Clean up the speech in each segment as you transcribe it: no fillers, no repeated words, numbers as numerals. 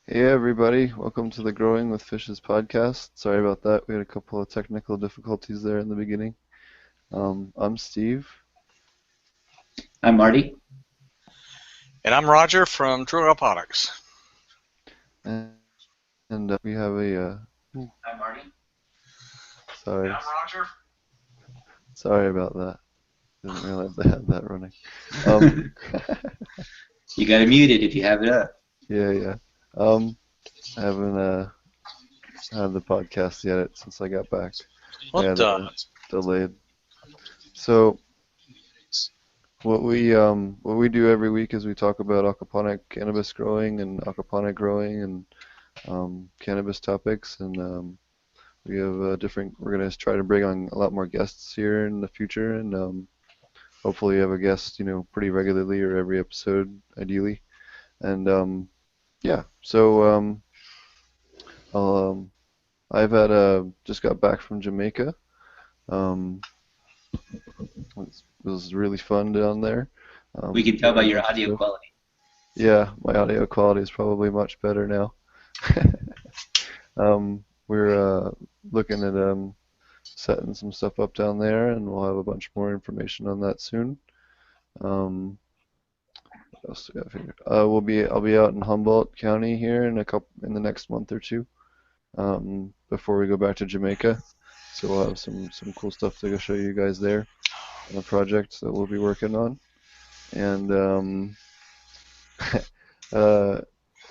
Hey everybody, welcome to the Growing with Fishes podcast. Sorry about that. We had a couple of technical difficulties there in the beginning. I'm Steve, I'm Marty. And I'm Roger from Aquaponics. and, and we have a I'm Marty. And sorry, I'm Roger. sorry about that. Didn't realize I had that running. Um, You got to mute it if you have it up. yeah. I haven't had the podcast yet since I got back. I What had the? delayed. So what we do every week is we talk about aquaponic cannabis growing and aquaponic growing and cannabis topics, and we have different. We're gonna try to bring on a lot more guests here in the future, and hopefully have a guest, pretty regularly or every episode, ideally. And yeah, so I'll, I've had just got back from Jamaica. Um, it was really fun down there. We can tell by Doing a your bunch of audio stuff. quality. Yeah, my audio quality is probably much better now. We're looking at setting some stuff up down there, and we'll have a bunch more information on that soon. Um, what else do we have here? I'll be out in Humboldt County here in the next month or two, before we go back to Jamaica. So we'll have some cool stuff to go show you guys there on a project that we'll be working on. And uh,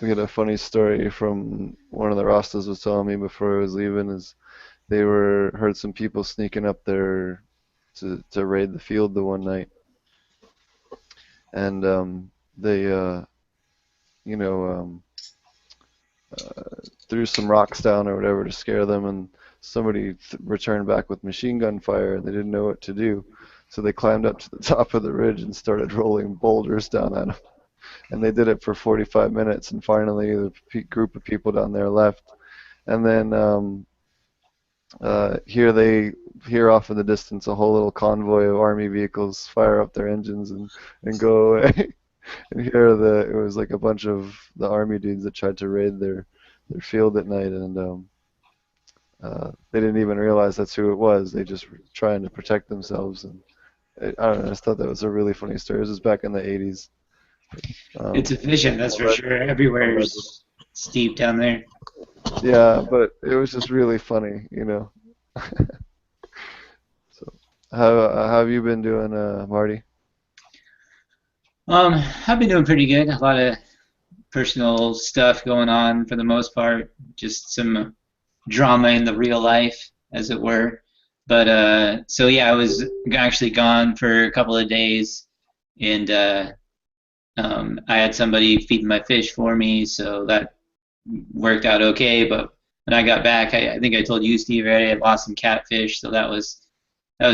we had a funny story from one of the Rastas was telling me before I was leaving is they were heard some people sneaking up there to raid the field the one night, and they you know threw some rocks down or whatever to scare them, and somebody returned back with machine gun fire, and they didn't know what to do, so they climbed up to the top of the ridge and started rolling boulders down at them. And they did it for 45 minutes, and finally the group of people down there left. And then they hear off in the distance a whole little convoy of army vehicles fire up their engines and go away. And it was like a bunch of the army dudes that tried to raid their field at night, and they didn't even realize that's who it was. They just were trying to protect themselves, and I don't know. I just thought that was a really funny story. This was back in the 80s. It's Um, efficient, that's for sure. Everywhere's steep down there. yeah, but it was just really funny. So, how have you been doing, Marty? I've been doing pretty good. A lot of personal stuff going on for the most part. Just some drama in the real life, as it were. But so yeah, I was actually gone for a couple of days, and I had somebody feeding my fish for me, so that worked out okay. But when I got back, I think I told you, Steve, right? I had lost some catfish, so that was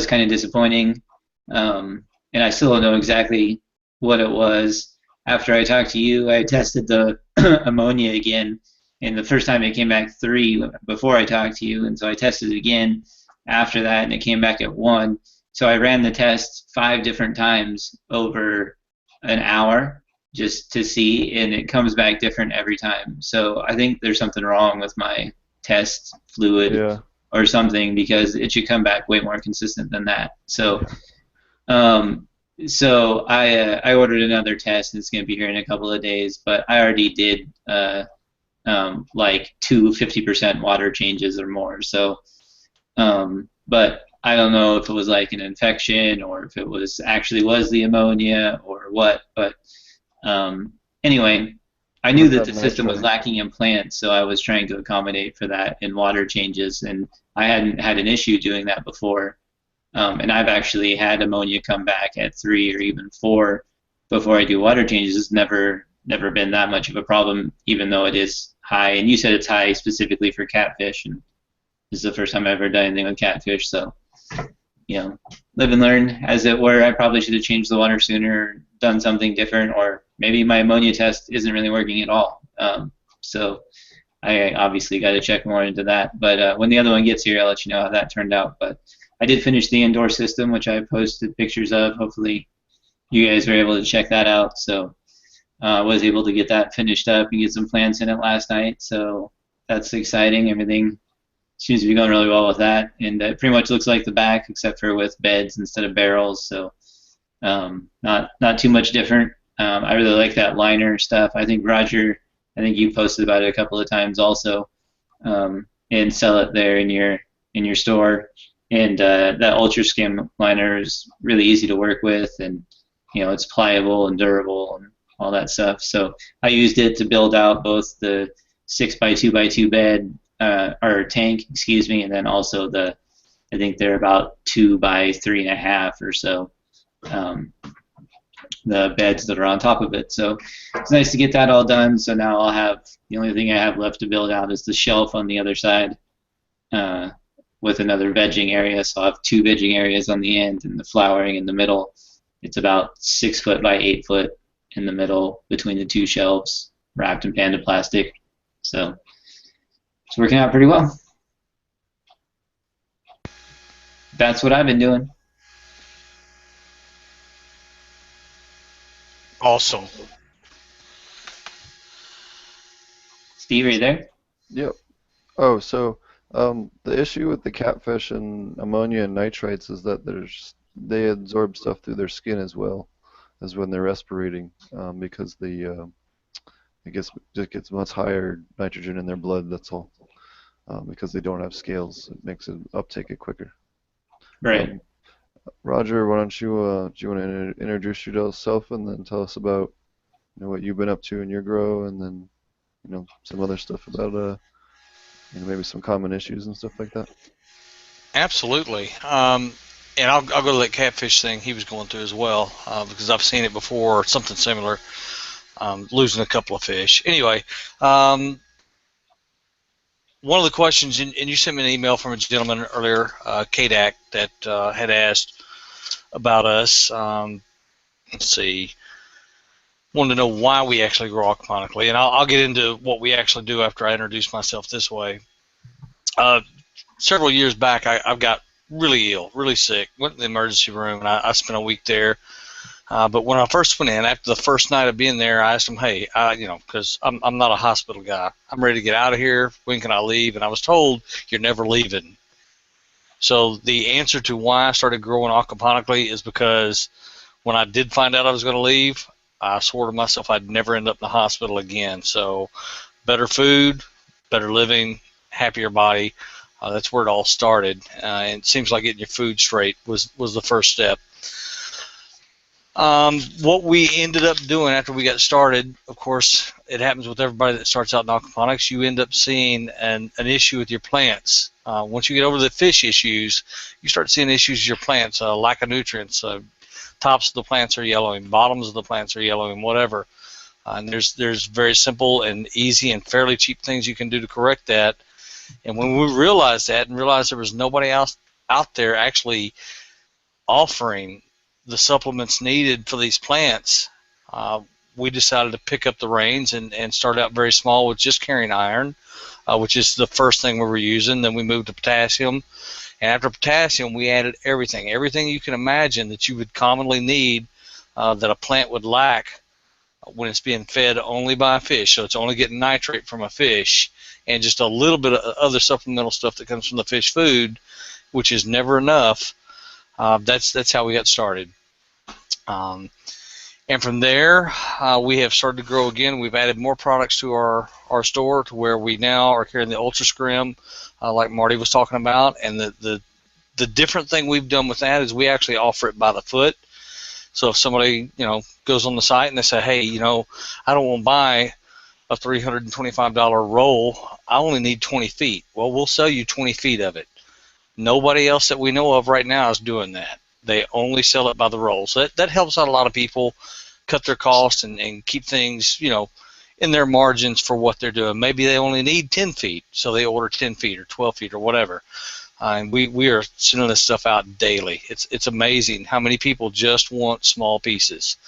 kind of disappointing. And I still don't know exactly what it was. After I talked to you, I tested the ammonia again, and the first time it came back 3 before I talked to you, and so I tested it again after that, and it came back at 1. So I ran the test 5 different times over an hour just to see, and it comes back different every time. So I think there's something wrong with my test fluid Yeah, or something, because it should come back way more consistent than that. Um, so I ordered another test, and it's going to be here in a couple of days. But I already did like 50% water changes or more. So, but I don't know if it was like an infection or if it was actually was the ammonia or what. But anyway, I knew must that have the system was nitrogen. lacking in plants, so I was trying to accommodate for that in water changes, and I hadn't had an issue doing that before. And I've actually had ammonia come back at 3 or even 4 before I do water changes. It's never been that much of a problem, even though it is high. And you said it's high specifically for catfish, and this is the first time I've ever done anything with catfish, so live and learn, as it were. I probably should have changed the water sooner, done something different, or maybe my ammonia test isn't really working at all. So I obviously got to check more into that. But when the other one gets here, I'll let you know how that turned out. But I did finish the indoor system, which I posted pictures of. Hopefully, you guys were able to check that out. So Was able to get that finished up and get some plants in it last night, so that's exciting. Everything seems to be going really well with that, and it pretty much looks like the back, except for with beds instead of barrels. So not too much different. I really like that liner stuff. I think Roger, I think you posted about it a couple of times also, and sell it there in your store. And that Ultra Skim liner is really easy to work with, and it's pliable and durable and all that stuff. So I used it to build out both the 6x2x2 bed or tank, excuse me, and then also I think they're about 2x3.5 or so, the beds that are on top of it. So it's nice to get that all done. So now I'll have, the only thing I have left to build out is the shelf on the other side with another vegging area. So I'll have 2 vegging areas on the end and the flowering in the middle. It's about 6 foot by 8 foot in the middle between the 2 shelves, wrapped in Panda plastic. So it's working out pretty well. That's what I've been doing. Awesome. Steve, are you there? Yep. Oh, so the issue with the catfish and ammonia and nitrates is that they absorb stuff through their skin as well as when they're respirating, because it gets much higher nitrogen in their blood. That's all, because they don't have scales. It makes it uptake it quicker. Right. Roger, why don't you do you want to introduce yourself and then tell us about what you've been up to in your grow, and then some other stuff about maybe some common issues and stuff like that. Absolutely. And I'll go to that catfish thing he was going through as well, because I've seen it before, something similar, losing a couple of fish. Anyway, one of the questions, and you sent me an email from a gentleman earlier, Kadak, that had asked about us. Let's see, wanted to know why we actually grow aquaponically, and I'll get into what we actually do after I introduce myself this way. Several years back, I've got really ill, really sick, went to the emergency room, and I spent a week there. But when I first went in, after the first night of being there, I asked him, hey, because I'm not a hospital guy. I'm ready to get out of here. When can I leave? And I was told, you're never leaving. So the answer to why I started growing aquaponically is because when I did find out I was going to leave, I swore to myself I'd never end up in the hospital again. So better food, better living, happier body. That's where it all started. And it seems like getting your food straight was the first step. What we ended up doing after we got started, of course, it happens with everybody that starts out in aquaponics. You end up seeing an issue with your plants. Once you get over the fish issues, you start seeing issues with your plants, lack of nutrients. Tops of the plants are yellowing, bottoms of the plants are yellowing, whatever. And there's very simple and easy and fairly cheap things you can do to correct that. And when we realized that and realized there was nobody else out there actually offering the supplements needed for these plants, we decided to pick up the reins and start out very small with just carrying iron, which is the first thing we were using. Then we moved to potassium. And after potassium, we added everything you can imagine that you would commonly need, that a plant would lack when it's being fed only by a fish. So it's only getting nitrate from a fish, and just a little bit of other supplemental stuff that comes from the fish food, which is never enough. That's how we got started. And from there, we have started to grow again. We've added more products to our store, to where we now are carrying the Ultra Scrim, like Marty was talking about. And the different thing we've done with that is we actually offer it by the foot. So if somebody goes on the site and they say, hey, I don't want to buy a $325 roll, I only need 20 feet. Well, we'll sell you 20 feet of it. Nobody else that we know of right now is doing that. They only sell it by the roll. So that helps out a lot of people cut their costs and keep things, in their margins for what they're doing. Maybe they only need 10 feet, so they order 10 feet or 12 feet or whatever. And we are sending this stuff out daily. It's amazing how many people just want small pieces.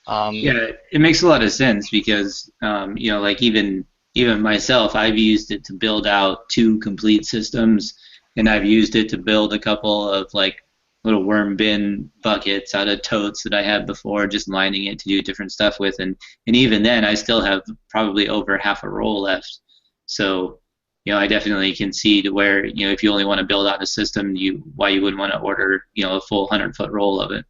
Yeah, it makes a lot of sense because, like even myself, I've used it to build out 2 complete systems, and I've used it to build a couple of little worm bin buckets out of totes that I had before, just lining it to do different stuff with, and even then I still have probably over half a roll left. So I definitely can see to where if you only want to build out a system, why you wouldn't want to order a full 100-foot roll of it.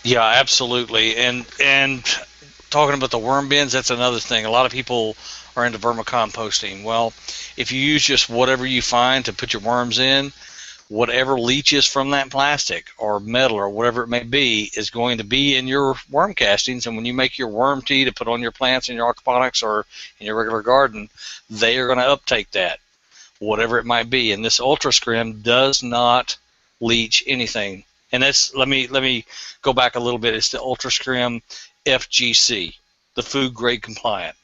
Yeah, absolutely. And talking about the worm bins, that's another thing. A lot of people are into vermicomposting. Well, if you use just whatever you find to put your worms in, whatever leaches from that plastic or metal or whatever it may be is going to be in your worm castings. And when you make your worm tea to put on your plants in your aquaponics or in your regular garden, they are going to uptake that, whatever it might be. And this Ultra Scrim does not leach anything. And that's, let me go back a little bit. It's the Ultra Scrim FGC, the food grade compliant.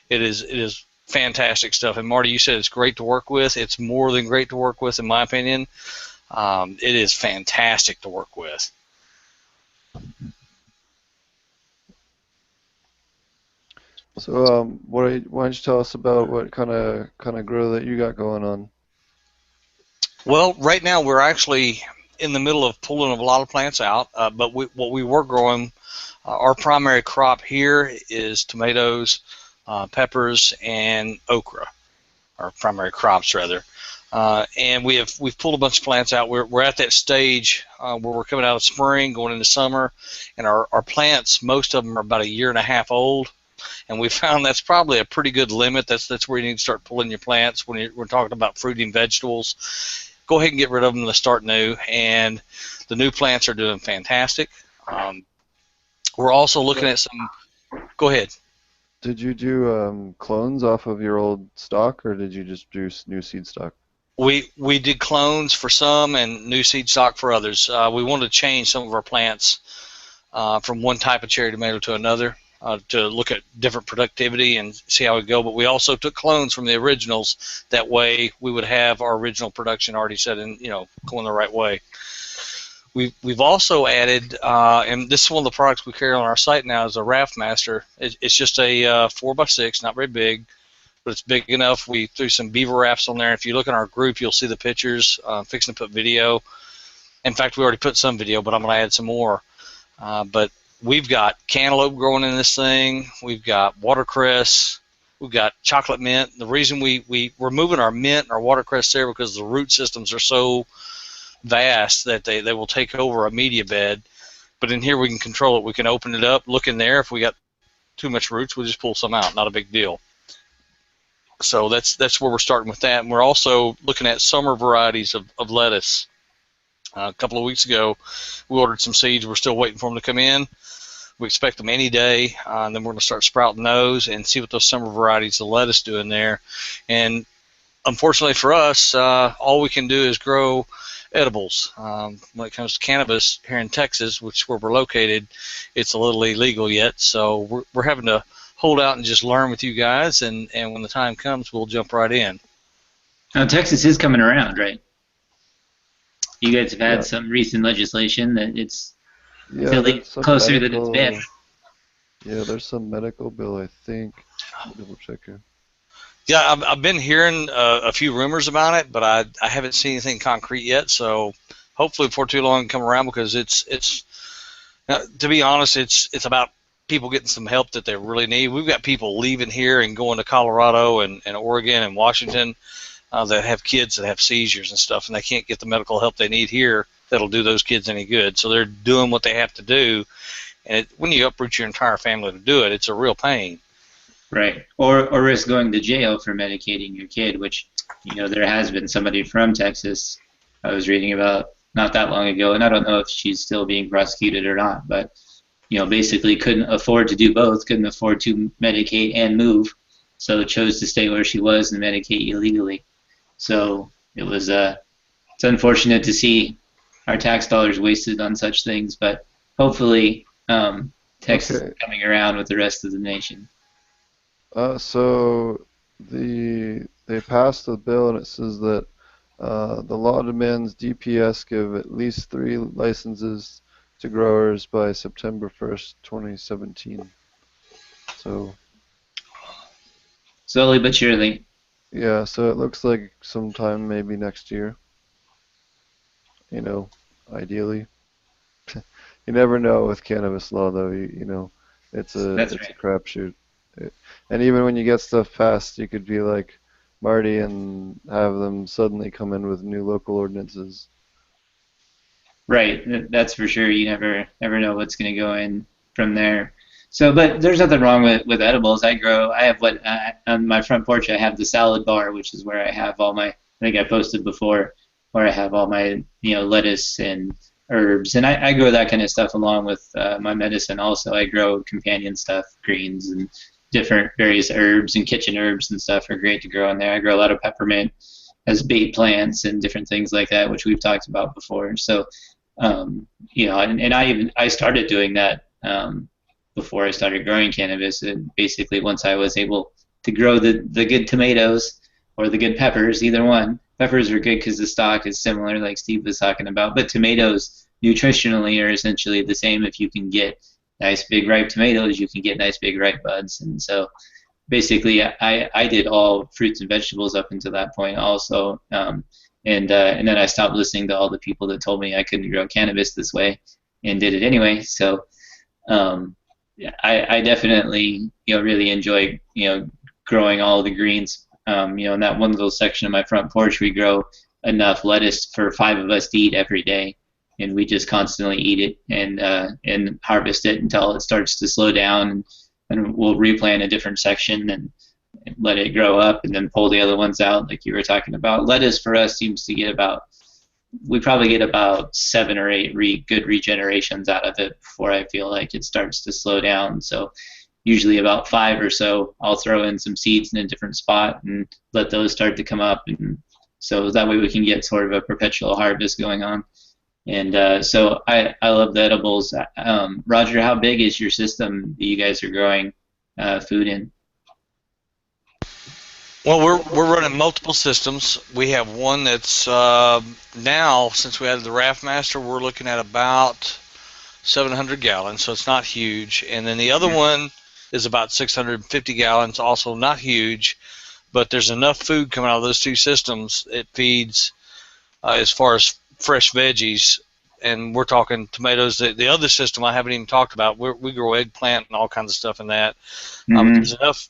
It is fantastic stuff. And Marty, you said it's great to work with. It's more than great to work with, in my opinion. It is fantastic to work with. So, why don't you tell us about what kind of grow that you got going on? Well, right now we're actually in the middle of pulling a lot of plants out, but what we were growing, our primary crop here is tomatoes, peppers, and okra, our primary crops rather. And we've pulled a bunch of plants out. We're at that stage where we're coming out of spring, going into summer, and our plants, most of them are about a year and a half old. And we found that's probably a pretty good limit. That's where you need to start pulling your plants when we're talking about fruiting vegetables. Go ahead and get rid of them to start new, and the new plants are doing fantastic. We're also looking at some. Go ahead. Did you do clones off of your old stock, or did you just do new seed stock? We did clones for some and new seed stock for others. We wanted to change some of our plants from one type of cherry tomato to another to look at different productivity and see how it go. But we also took clones from the originals. That way we would have our original production already set in, going the right way. We've also added, and this is one of the products we carry on our site now, is a Raft Master. It's just a 4x6, not very big, but it's big enough. We threw some beaver rafts on there. If you look in our group, you'll see the pictures. Fixing to put video. In fact, we already put some video, but I'm going to add some more. But we've got cantaloupe growing in this thing. We've got watercress. We've got chocolate mint. The reason we're moving our mint and our watercress there because the root systems are so vast that they will take over a media bed. But in here we can control it. We can open it up, look in there. If we got too much roots, we'll just pull some out. Not a big deal. So that's where we're starting with that. And we're also looking at summer varieties of lettuce. A couple of weeks ago, we ordered some seeds. We're still waiting for them to come in. We expect them any day, and then we're going to start sprouting those and see what those summer varieties of lettuce do in there. And unfortunately for us, all we can do is grow edibles. When it comes to cannabis here in Texas, which is where we're located, it's a little illegal yet. So we're having to hold out and just learn with you guys, and when the time comes, we'll jump right in. Now, Texas is coming around, right? You guys have had some recent legislation that it's closer than it's been. Yeah, there's some medical bill, I think. I'll double check here. Yeah, I've been hearing a few rumors about it, but I haven't seen anything concrete yet. So hopefully before too long, come around, because it's to be honest, it's about people getting some help that they really need. We've got people leaving here and going to Colorado and Oregon and Washington that have kids that have seizures and stuff, and they can't get the medical help they need here that'll do those kids any good. So they're doing what they have to do, and when you uproot your entire family to do it, it's a real pain. Right, or risk going to jail for medicating your kid, which there has been somebody from Texas I was reading about not that long ago, and I don't know if she's still being prosecuted or not, but basically couldn't afford to do both, couldn't afford to medicate and move, so chose to stay where she was and medicate illegally. So it was it's unfortunate to see our tax dollars wasted on such things, but hopefully Texas is coming around with the rest of the nation. So they passed the bill, and it says that the law demands DPS give at least 3 licenses to growers by September 1st, 2017. So slowly but surely. Yeah, so it looks like sometime maybe next year. you know, ideally. You never know with cannabis law, though. It's a That's it's a right. crapshoot. And even when you get stuff passed, you could be like Marty and have them suddenly come in with new local ordinances. Right, that's for sure. You never know what's going to go in from there. So, but there's nothing wrong with edibles. I have what on my front porch. I have the salad bar, which is where I have all my. I think I posted before, where I have all my lettuce and herbs, and I grow that kind of stuff along with my medicine. Also, I grow companion stuff, greens and different various herbs and kitchen herbs and stuff are great to grow in there. I grow a lot of peppermint as bait plants and different things like that, which we've talked about before. So and I started doing that before I started growing cannabis. And basically, once I was able to grow the good tomatoes or the good peppers, either one. Peppers are good because the stock is similar, like Steve was talking about. But tomatoes, nutritionally, are essentially the same. If you can get nice big ripe tomatoes, you can get nice big ripe buds. And so basically I did all fruits and vegetables up until that point also. And then I stopped listening to all the people that told me I couldn't grow cannabis this way and did it anyway. So yeah, I definitely really enjoy growing all the greens. In that one little section of my front porch, we grow enough lettuce for 5 of us to eat every day, and we just constantly eat it and harvest it until it starts to slow down, and we'll replant a different section and let it grow up and then pull the other ones out like you were talking about. Lettuce for us seems to get we probably get about 7 or 8 good regenerations out of it before I feel like it starts to slow down. So usually about 5 or so, I'll throw in some seeds in a different spot and let those start to come up. And so that way we can get sort of a perpetual harvest going on. And so I love the edibles. Roger, how big is your system that you guys are growing food in? Well, we're running multiple systems. We have one that's now, since we added the Raft Master, we're looking at about 700 gallons, so it's not huge. And then the other one is about 650 gallons, also not huge, but there's enough food coming out of those two systems. It feeds, as far as fresh veggies, and we're talking tomatoes. The other system I haven't even talked about. We grow eggplant and all kinds of stuff in that. But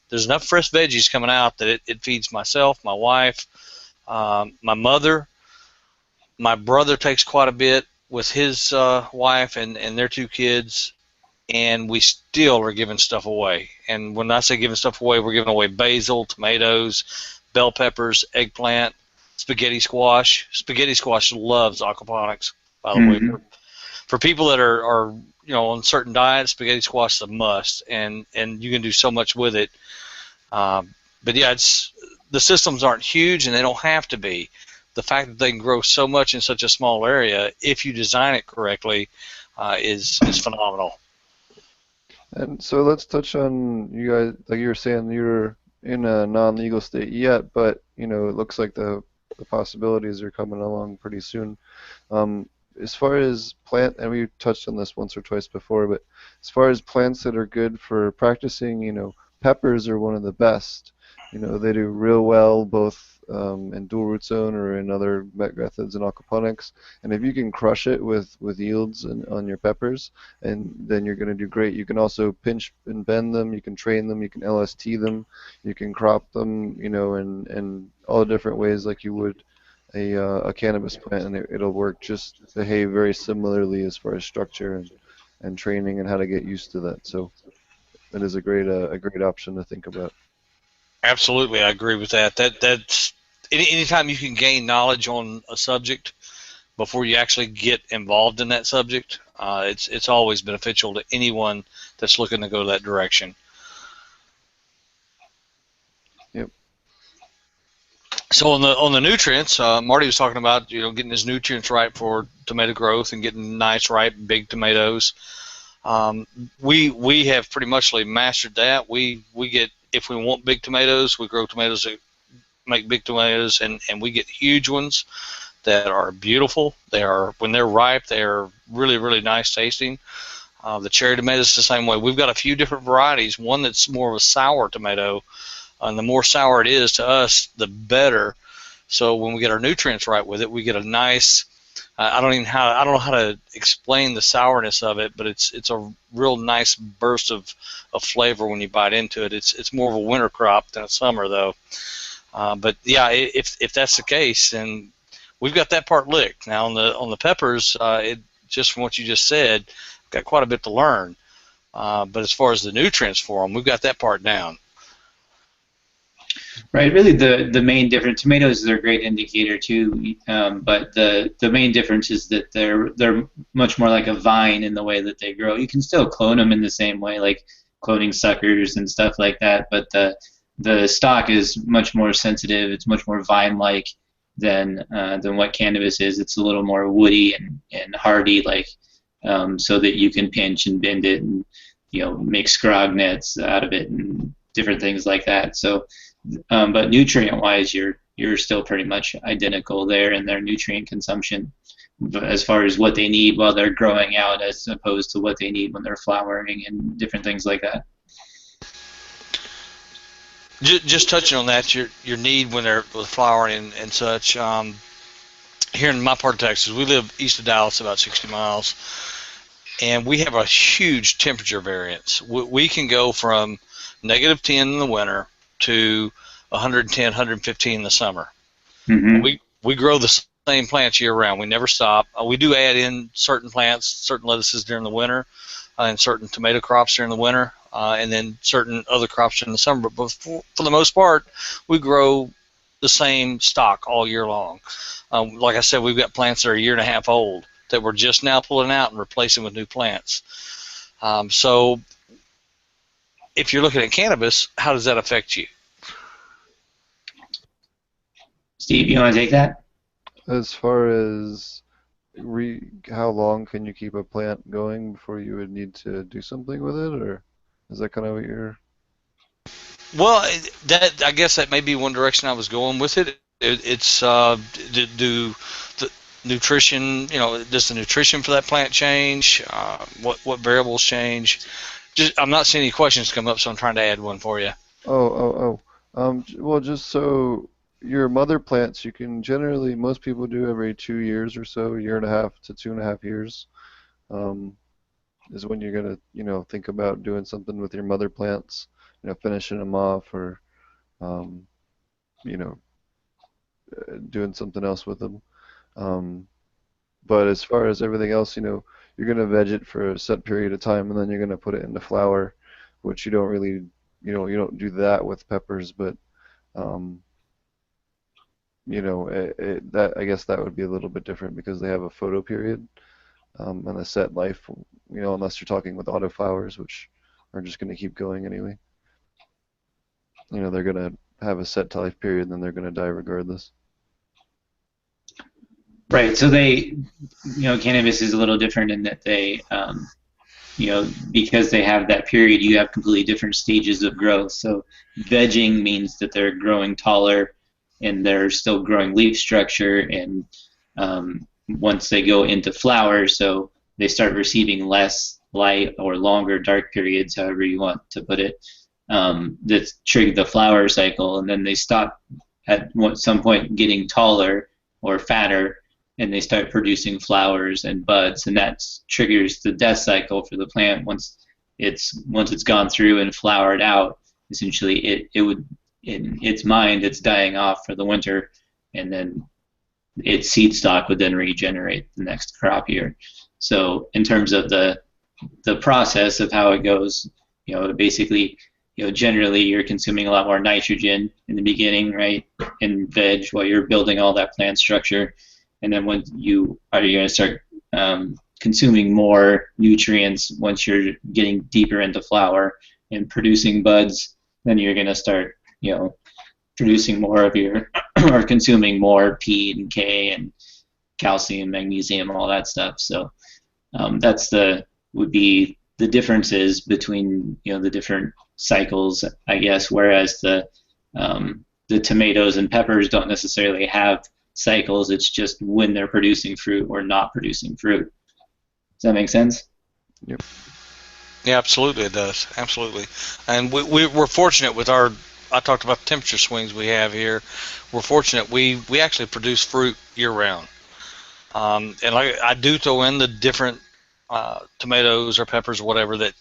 there's enough fresh veggies coming out that it feeds myself, my wife, my mother. My brother takes quite a bit with his wife and their 2 kids, and we still are giving stuff away. And when I say giving stuff away, we're giving away basil, tomatoes, bell peppers, eggplant, spaghetti squash. Spaghetti squash loves aquaponics, by the way. For people that are on certain diets, spaghetti squash is a must, and you can do so much with it. But yeah, the systems aren't huge, and they don't have to be. The fact that they can grow so much in such a small area, if you design it correctly, is phenomenal. And so let's touch on you guys, like you were saying, you're in a non-legal state yet, but it looks like the possibilities are coming along pretty soon. As far as and we touched on this once or twice before, but as far as plants that are good for practicing, peppers are one of the best. They do real well both in dual root zone or in other methods in aquaponics. And if you can crush it with yields on your peppers, and then you're going to do great. You can also pinch and bend them. You can train them. You can LST them. You can crop them. In all the different ways like you would a cannabis plant, and it'll behave very similarly as far as structure and training and how to get used to that. So that is a great option to think about. Absolutely, I agree with that. That's anytime you can gain knowledge on a subject before you actually get involved in that subject, it's always beneficial to anyone that's looking to go that direction. Yep. So on the nutrients, Marty was talking about getting his nutrients right for tomato growth and getting nice ripe big tomatoes. We have pretty much mastered that. We get, if we want big tomatoes, we grow tomatoes that make big tomatoes, and we get huge ones that are beautiful. When they're ripe, they are really, really nice tasting. The cherry tomatoes the same way. We've got a few different varieties. One that's more of a sour tomato, and the more sour it is to us, the better. So when we get our nutrients right with it, we get a nice I don't know how to explain the sourness of it, but it's a real nice burst of flavor when you bite into it. It's more of a winter crop than a summer though. But yeah, if that's the case, then we've got that part licked. Now on the peppers, just from what you just said, we've got quite a bit to learn. But as far as the nutrients for them, we've got that part down. Right. Really, the main difference. Tomatoes are a great indicator too, but the main difference is that they're much more like a vine in the way that they grow. You can still clone them in the same way, like cloning suckers and stuff like that, but the stalk is much more sensitive. It's much more vine-like than what cannabis is. It's a little more woody and hardy, like so that you can pinch and bend it and make scrog nets out of it and different things like that. So. But nutrient-wise, you're still pretty much identical there in their nutrient consumption, as far as what they need while they're growing out, as opposed to what they need when they're flowering and different things like that. Just touching on that, your need when they're flowering and such. Here in my part of Texas, we live east of Dallas, about 60 miles, and we have a huge temperature variance. We can go from -10 in the winter to 110, 115 in the summer. Mm-hmm. We grow the same plants year round. We never stop. We do add in certain plants, certain lettuces during the winter, and certain tomato crops during the winter, and then certain other crops during the summer. But for the most part, we grow the same stock all year long. Like I said, we've got plants that are a year and a half old that we're just now pulling out and replacing with new plants. So if you're looking at cannabis, how does that affect you? Steve, you want to take that? As far as how long can you keep a plant going before you would need to do something with it, or is that kind of what you're... Well, I guess that may be one direction I was going with it. It's do the nutrition, does the nutrition for that plant change? What variables change? I'm not seeing any questions come up, so I'm trying to add one for you. Well, just so your mother plants, you can generally, most people do every 2 years or so, 1.5 to 2.5 years, is when you're gonna, think about doing something with your mother plants, finishing them off or, doing something else with them. But as far as everything else, you're going to veg it for a set period of time, and then you're going to put it into flower, which you don't really, you don't do that with peppers, but, that I guess that would be a little bit different because they have a photo period and a set life, unless you're talking with autoflowers, which are just going to keep going anyway. They're going to have a set life period, and then they're going to die regardless. Right. So cannabis is a little different in that they, because they have that period, you have completely different stages of growth. So vegging means that they're growing taller and they're still growing leaf structure, and once they go into flower, so they start receiving less light or longer dark periods, however you want to put it, that trigger the flower cycle, and then they stop at some point getting taller or fatter, and they start producing flowers and buds, and that triggers the death cycle for the plant. Once it's gone through and flowered out, essentially it would, in its mind, it's dying off for the winter, and then its seed stock would then regenerate the next crop year. So in terms of the process of how it goes, basically, generally you're consuming a lot more nitrogen in the beginning, right, in veg while you're building all that plant structure. And then when you're going to start consuming more nutrients once you're getting deeper into flower and producing buds, then you're going to start, producing more of your, or consuming more P and K and calcium, magnesium, all that stuff. So would be the differences between, the different cycles, I guess, whereas the tomatoes and peppers don't necessarily have cycles. It's just when they're producing fruit or not producing fruit. Does that make sense? Yep. Yeah, absolutely it does. Absolutely. And we're fortunate with I talked about the temperature swings we have here. We're fortunate we actually produce fruit year round. And like I do throw in the different tomatoes or peppers or whatever that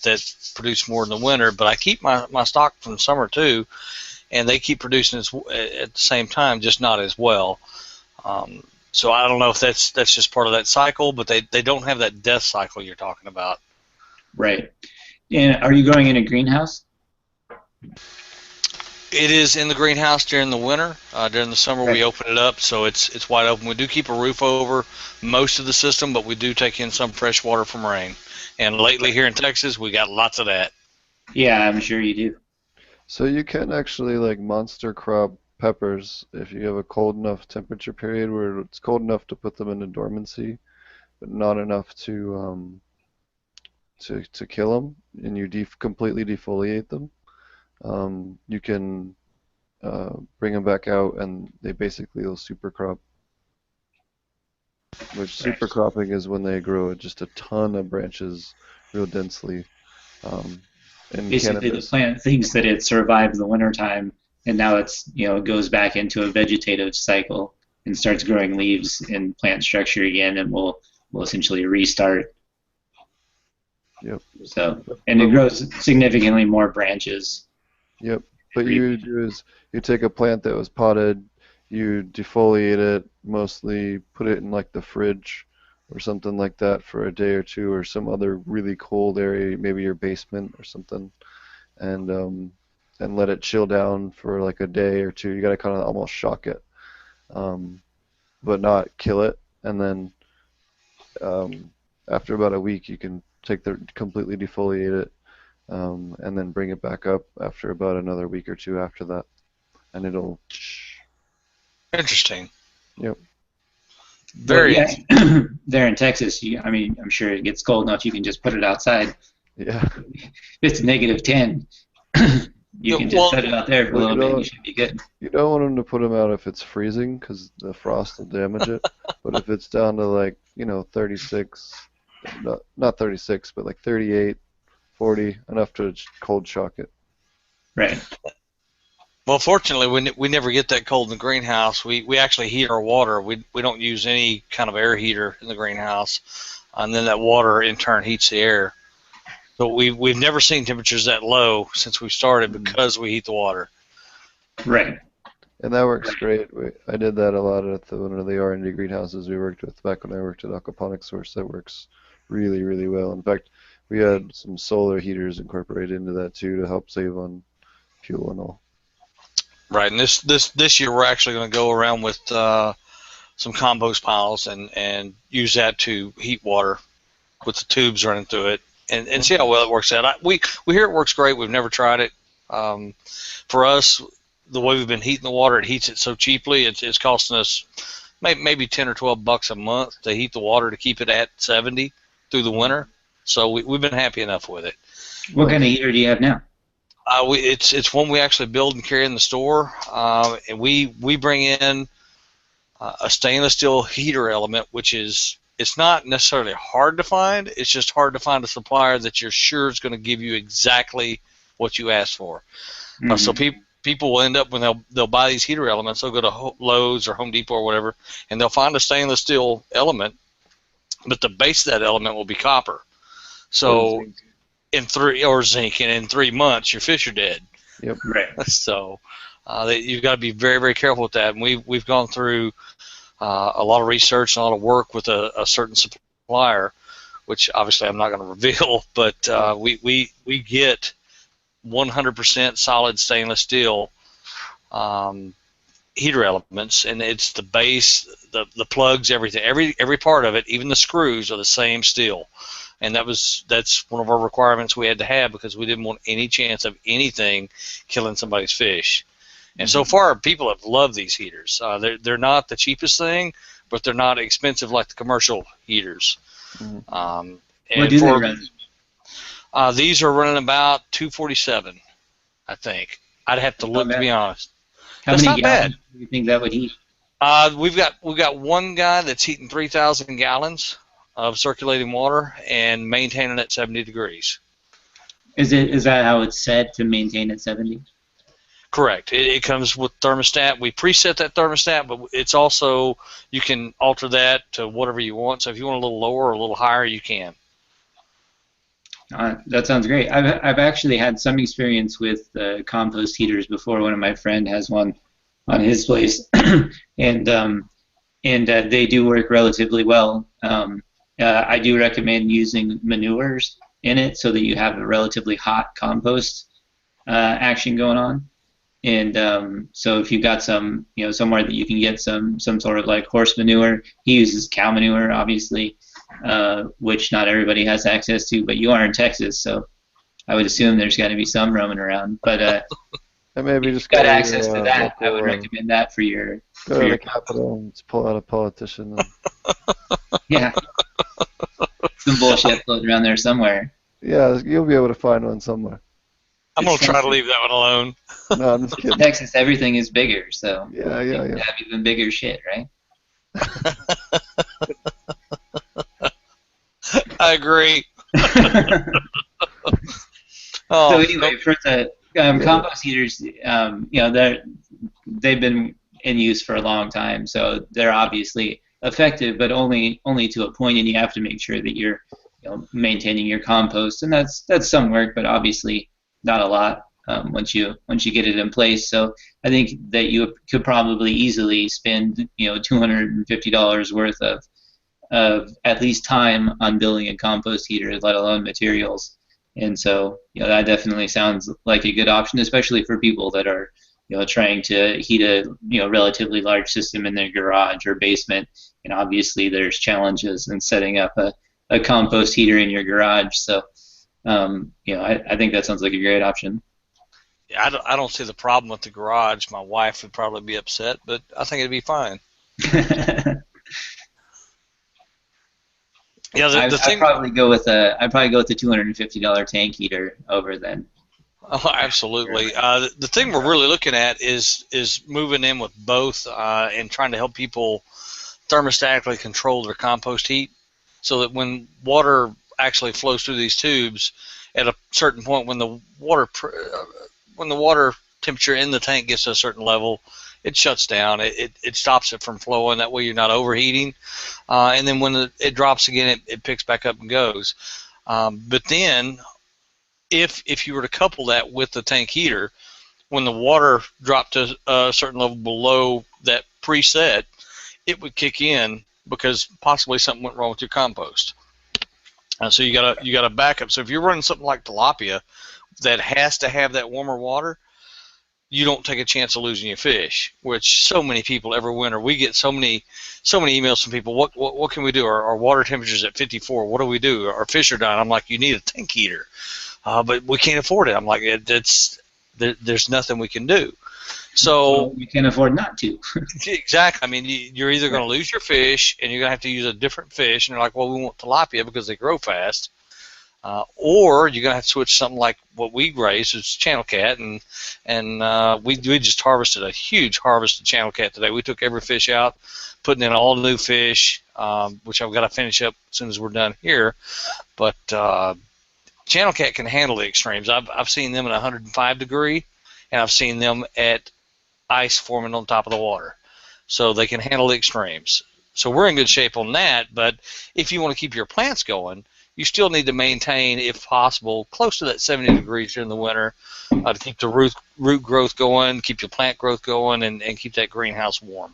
produce more in the winter, but I keep my stock from summer too, and they keep producing at the same time, just not as well. So I don't know if that's just part of that cycle, but they don't have that death cycle you're talking about. Right. And are you growing in a greenhouse? It is in the greenhouse during the winter. During the summer, Right. we open it up, so it's wide open. We do keep a roof over most of the system, but we do take in some fresh water from rain. And lately here in Texas, we got lots of that. Yeah, I'm sure you do. So you can actually like monster crop peppers if you have a cold enough temperature period where it's cold enough to put them into dormancy, but not enough to kill them, and you completely defoliate them. You can bring them back out, and they basically will super crop. Which super Right. cropping is when they grow just a ton of branches real densely. Um, in Basically, the cannabis, plant thinks that it survived the wintertime, and now it goes back into a vegetative cycle and starts growing leaves and plant structure again, and will essentially restart. yep. So, But, and it grows significantly more branches. yep. But Pretty- you do is you take a plant that was potted, you defoliate it, mostly put it in like the fridge or something like that for a day or two, or some other really cold area, maybe your basement or something, and let it chill down for like a day or two. You gotta kind of almost shock it, um, but not kill it. And then um, after about a week, you can completely defoliate it, and then bring it back up after about another week or two after that, and it'll. Interesting. Yep. But Very yeah, interesting. there in Texas, I mean, I'm sure it gets cold enough you can just put it outside. Yeah. If it's -10, you Yeah, can just well, set it out there for a Well, little bit. You should be good. you don't want them to put them out if it's freezing because the frost will damage it. But if it's down to like 36, not 36, but like 38, 40, enough to cold shock it. Right. well, fortunately, we never get that cold in the greenhouse. We actually heat our water. We don't use any kind of air heater in the greenhouse, and then that water in turn heats the air. But we've never seen temperatures that low since we started because we heat the water. Right. And that works great. I did that a lot at one of the R&D greenhouses we worked with back when I worked at Aquaponics Source. That works really, really well. In fact, we had some solar heaters incorporated into that too to help save on fuel and all. Right, and this year we're actually going to go around with some compost piles and use that to heat water with the tubes running through it and see how well it works out. We hear it works great. We've never tried it. For us, the way we've been heating the water, it heats it so cheaply. It's costing us maybe $10 or $12 a month to heat the water to keep it at 70 through the winter. So we've been happy enough with it. What kind of heater do you have now? It's one we actually build and carry in the store, and we bring in a stainless steel heater element, which it's not necessarily hard to find. It's just hard to find a supplier that you're sure is going to give you exactly what you asked for. So people will end up when they'll buy these heater elements, they'll go to Lowe's or Home Depot or whatever, and they'll find a stainless steel element, but the base of that element will be copper. So in zinc, and in 3 months your fish are dead. Yep. Right. So you've got to be very, very careful with that. And we've gone through a lot of research and a lot of work with a certain supplier, which obviously I'm not going to reveal, but we get 100% solid stainless steel heater elements, and it's the base, the plugs, everything, every part of it, even the screws are the same steel. And that's one of our requirements we had to have because we didn't want any chance of anything killing somebody's fish. And so far, people have loved these heaters. They're not the cheapest thing, but they're not expensive like the commercial heaters. What And do they for run? these are running about 247, I think. I'd have to look, to be honest. How That's many not gallons bad. do you think that would heat? We've got one guy that's heating 3,000 gallons of circulating water and maintaining it 70 degrees. Is that how it's set to maintain at 70? Correct. It comes with thermostat. We preset that thermostat, but it's also, you can alter that to whatever you want. So if you want a little lower or a little higher, you can. That sounds great. I've actually had some experience with compost heaters before. One of my friend has one on his place, and they do work relatively well. I do recommend using manures in it so that you have a relatively hot compost action going on. And so if you've got some, somewhere that you can get some sort of like horse manure, he uses cow manure, obviously, which not everybody has access to, but you are in Texas, so I would assume there's got to be some roaming around. But And maybe if just you've got go to access to your that, I local, would recommend that for your go for to your the Capitol and just pull out a politician. And, yeah, some bullshit floating around there somewhere. yeah, you'll be able to find one somewhere. I'm going to try to leave that one alone. No, I'm just In kidding. Texas, everything is bigger, so Yeah, you yeah, can yeah. have even bigger shit, right? I agree. So Oh, anyway, for the compost heaters, they've been in use for a long time, so they're obviously effective, but only to a point, and you have to make sure that you're maintaining your compost, and that's some work, but obviously not a lot once you get it in place. So I think that you could probably easily spend $250 worth of at least time on building a compost heater, let alone materials. And so, that definitely sounds like a good option, especially for people that are, trying to heat a, relatively large system in their garage or basement. And obviously, there's challenges in setting up a compost heater in your garage. So, I think that sounds like a great option. yeah, I don't see the problem with the garage. My wife would probably be upset, but I think it'd be fine. Yeah, the I'd thing. probably go with the $250 tank heater over then. Oh, absolutely. The thing we're really looking at is moving in with both and trying to help people thermostatically control their compost heat, so that when water actually flows through these tubes, at a certain point, when the water temperature in the tank gets to a certain level, it shuts down. It stops it from flowing. That way, you're not overheating. And then when it drops again, it picks back up and goes. But then, if you were to couple that with the tank heater, when the water dropped to a certain level below that preset, it would kick in because possibly something went wrong with your compost. So you got a backup. So if you're running something like tilapia that has to have that warmer water, you don't take a chance of losing your fish, which so many people every winter, we get so many emails from people. What can we do? Our water temperature's at 54. What do we do? Our fish are dying. I'm like, you need a tank heater, but we can't afford it. I'm like, there's nothing we can do. So you can afford not to. exactly. I mean, you're either going to lose your fish and you're going to have to use a different fish, and they're like, well, we want tilapia because they grow fast. Or you're going to have to switch something like what we raise, is channel cat, and we just harvested a huge harvest of channel cat today. We took every fish out, putting in all new fish, which I've got to finish up as soon as we're done here. But channel cat can handle the extremes. I've seen them at 105 degree, and I've seen them at ice forming on top of the water, so they can handle the extremes. So we're in good shape on that. But if you want to keep your plants going, you still need to maintain, if possible, close to that 70 degrees during the winter to keep the root growth going, keep your plant growth going, and keep that greenhouse warm.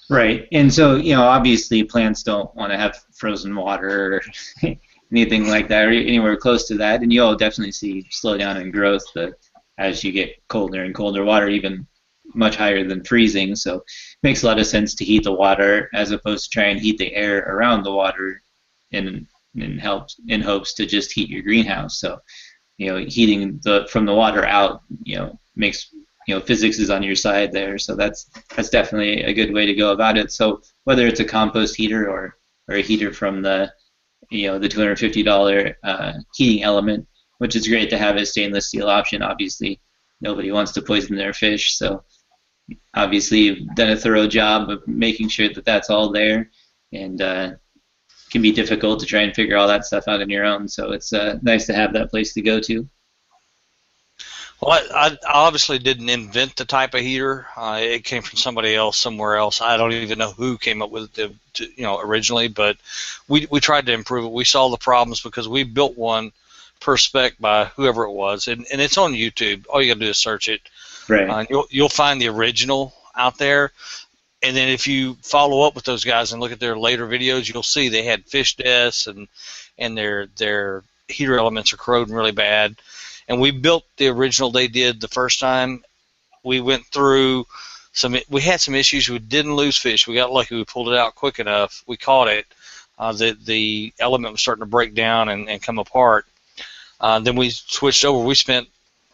Right. And so, obviously plants don't want to have frozen water or anything like that, or anywhere close to that. And you'll definitely see slowdown in growth as you get colder and colder water, even much higher than freezing. So it makes a lot of sense to heat the water as opposed to try and heat the air around the water in hopes to just heat your greenhouse. So, heating from the water out, makes, physics is on your side there. So that's definitely a good way to go about it. So whether it's a compost heater or a heater from the $250 heating element, which is great to have a stainless steel option. Obviously, nobody wants to poison their fish, so obviously you've done a thorough job of making sure that that's all there, and it can be difficult to try and figure all that stuff out on your own, so it's nice to have that place to go to. Well, I obviously didn't invent the type of heater. It came from somebody else somewhere else. I don't even know who came up with it, originally, but we tried to improve it. We saw the problems because we built one per spec by whoever it was, and it's on YouTube. All you got to do is search it. Right. You'll find the original out there, and then if you follow up with those guys and look at their later videos, you'll see they had fish deaths and their heater elements are corroding really bad. And we built the original they did the first time. We went through we had some issues. We didn't lose fish. We got lucky. We pulled it out quick enough. We caught it. The element was starting to break down and come apart. Then we switched over. We spent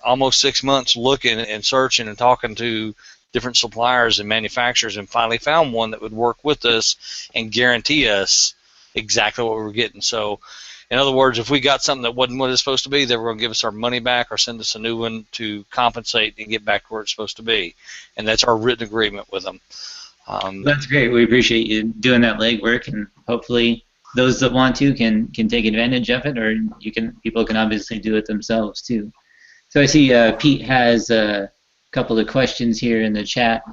almost 6 months looking and searching and talking to different suppliers and manufacturers, and finally found one that would work with us and guarantee us exactly what we were getting. So, in other words, if we got something that wasn't what it's supposed to be, they were going to give us our money back or send us a new one to compensate and get back to where it's supposed to be. And that's our written agreement with them. That's great. We appreciate you doing that legwork, and hopefully those that want to can take advantage of it, or people can obviously do it themselves too. So I see Pete has a couple of questions here in the chat.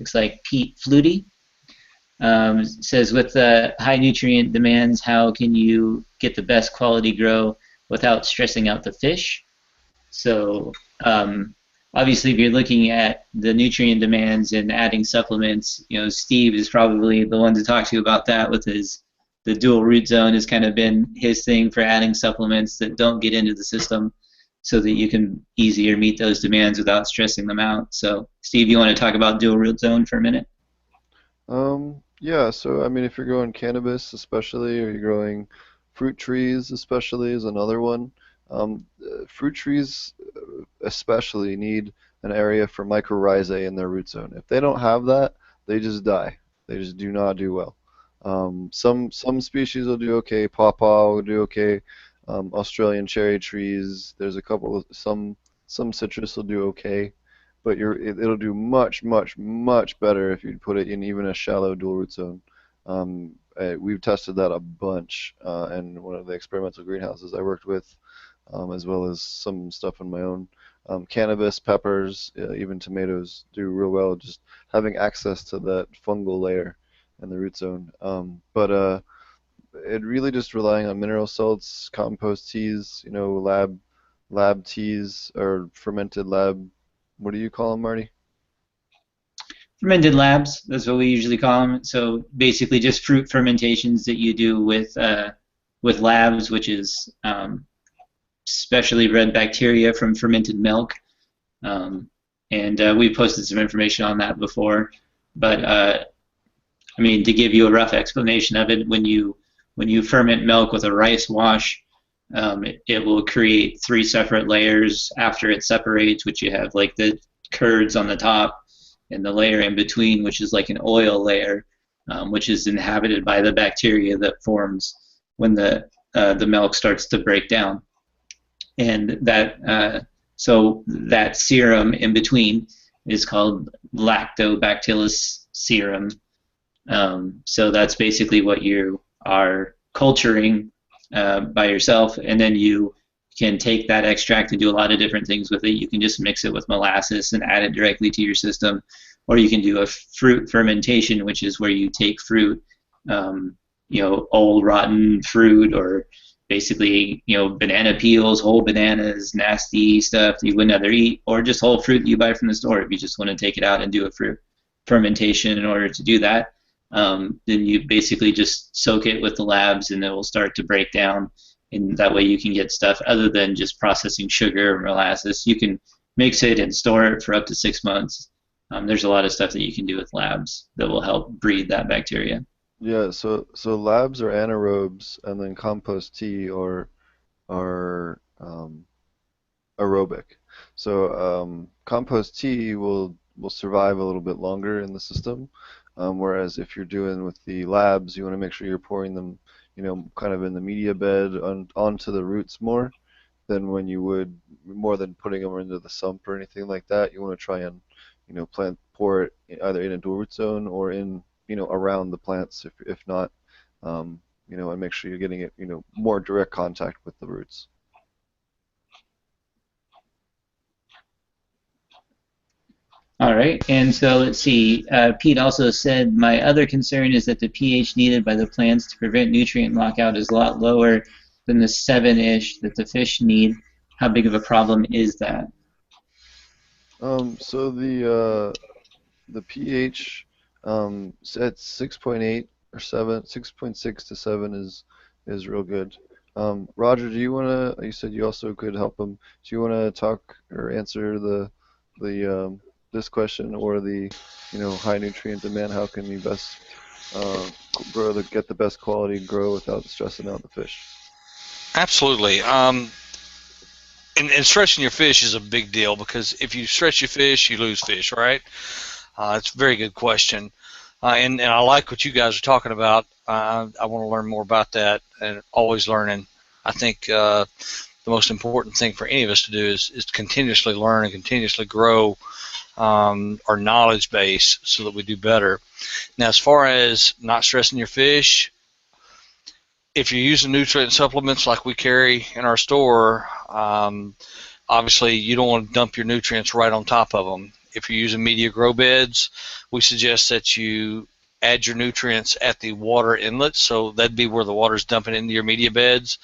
Looks like Pete Flutie says, with the high nutrient demands, how can you get the best quality grow without stressing out the fish? So obviously, if you're looking at the nutrient demands and adding supplements, Steve is probably the one to talk to you about that. With the dual root zone has kind of been his thing for adding supplements that don't get into the system, so that you can easier meet those demands without stressing them out. So, Steve, you want to talk about dual root zone for a minute? Yeah, so I mean, if you're growing cannabis especially, or you're growing fruit trees especially is another one. Fruit trees especially need an area for mycorrhizae in their root zone. If they don't have that, they just die. They just do not do well. Some species will do okay. Pawpaw will do okay. Australian cherry trees. There's a couple of some citrus will do okay, but it'll do much better if you put it in even a shallow dual root zone. We've tested that a bunch in one of the experimental greenhouses I worked with, as well as some stuff on my own. Cannabis, peppers, even tomatoes do real well just having access to that fungal layer in the root zone. But it really just relying on mineral salts, compost teas, lab teas, or fermented lab. What do you call them, Marty? Fermented labs, that's what we usually call them. So basically just fruit fermentations that you do with labs, which is specially bred bacteria from fermented milk. And we posted some information on that before. But I mean, to give you a rough explanation of it, when you ferment milk with a rice wash, it will create 3 separate layers after it separates, which you have like the curds on the top, and the layer in between, which is like an oil layer, which is inhabited by the bacteria that forms when the milk starts to break down. And so that serum in between is called lactobacillus serum. So that's basically what you are culturing by yourself, and then you can take that extract and do a lot of different things with it. You can just mix it with molasses and add it directly to your system, or you can do a fruit fermentation, which is where you take fruit, old rotten fruit, or basically banana peels, whole bananas, nasty stuff that you wouldn't ever eat, or just whole fruit that you buy from the store. If you just want to take it out and do a fruit fermentation in order to do that, then you basically just soak it with the labs, and it will start to break down. And that way you can get stuff other than just processing sugar or molasses. You can mix it and store it for up to 6 months. There's a lot of stuff that you can do with labs that will help breed that bacteria. Yeah, so labs are anaerobes, and then compost tea are aerobic. So compost tea will survive a little bit longer in the system, whereas if you're doing with the labs, you want to make sure you're pouring them, kind of in the media bed onto the roots more than you would, more than putting them into the sump or anything like that. You want to try and, pour it either in a dual root zone or in, around the plants, if not, and make sure you're getting it, more direct contact with the roots. All right, and so let's see. Pete also said, my other concern is that the pH needed by the plants to prevent nutrient lockout is a lot lower than the 7-ish that the fish need. How big of a problem is that? So the pH at 6.8 or 7, 6.6 to 7 is real good. Roger, do you wanna? You said you also could help him. Do you wanna talk or answer the this question or the high nutrient demand? How can you best uh, get the best quality grow without stressing out the fish? Absolutely. And stretching your fish is a big deal because if you stretch your fish, you lose fish, right? It's a very good question. And I like what you guys are talking about. I want to learn more about that and always learning. I think the most important thing for any of us to do is continuously learn and continuously grow our knowledge base so that we do better. Now, as far as not stressing your fish, if you're using nutrient supplements like we carry in our store, obviously you don't want to dump your nutrients right on top of them. If you're using media grow beds, we suggest that you add your nutrients at the water inlet, so that'd be where the water's dumping into your media beds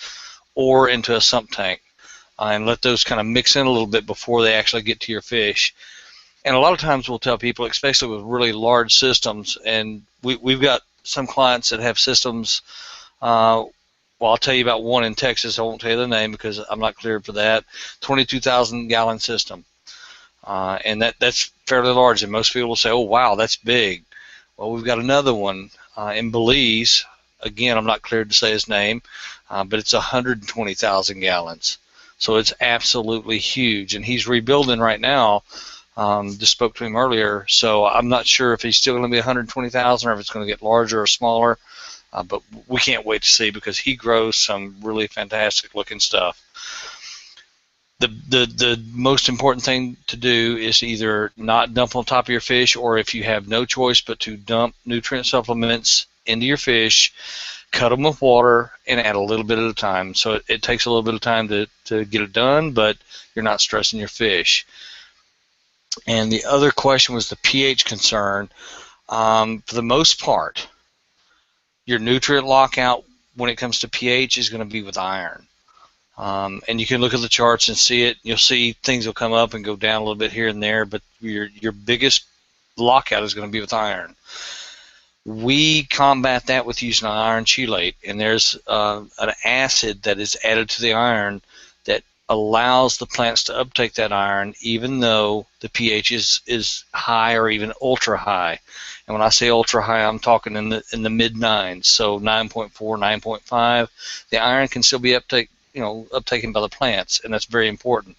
or into a sump tank, and let those kind of mix in a little bit before they actually get to your fish. And a lot of times we'll tell people, especially with really large systems, and we've got some clients that have systems. Well, I'll tell you about one in Texas. I won't tell you the name because I'm not cleared for that. 22,000 gallon system, and that's fairly large. And most people will say, "Oh, wow, that's big." Well, we've got another one in Belize. Again, I'm not cleared to say his name, but it's 120,000 gallons. So it's absolutely huge, and he's rebuilding right now. Just spoke to him earlier, so I'm not sure if he's still going to be 120,000 or if it's going to get larger or smaller. But we can't wait to see because he grows some really fantastic looking stuff. The most important thing to do is either not dump on top of your fish, or if you have no choice but to dump nutrient supplements into your fish, cut them with water and add a little bit at a time. So it takes a little bit of time to get it done, but you're not stressing your fish. And the other question was the pH concern. For the most part, your nutrient lockout when it comes to pH is going to be with iron. And you can look at the charts and see it. You'll see things will come up and go down a little bit here and there, but your biggest lockout is going to be with iron. We combat that with using an iron chelate, and there's an acid that is added to the iron that allows the plants to uptake that iron even though the pH is high or even ultra high. And when I say ultra high, I'm talking in the mid 9s, so 9.4, 9.5. The iron can still be uptaken by the plants, and that's very important.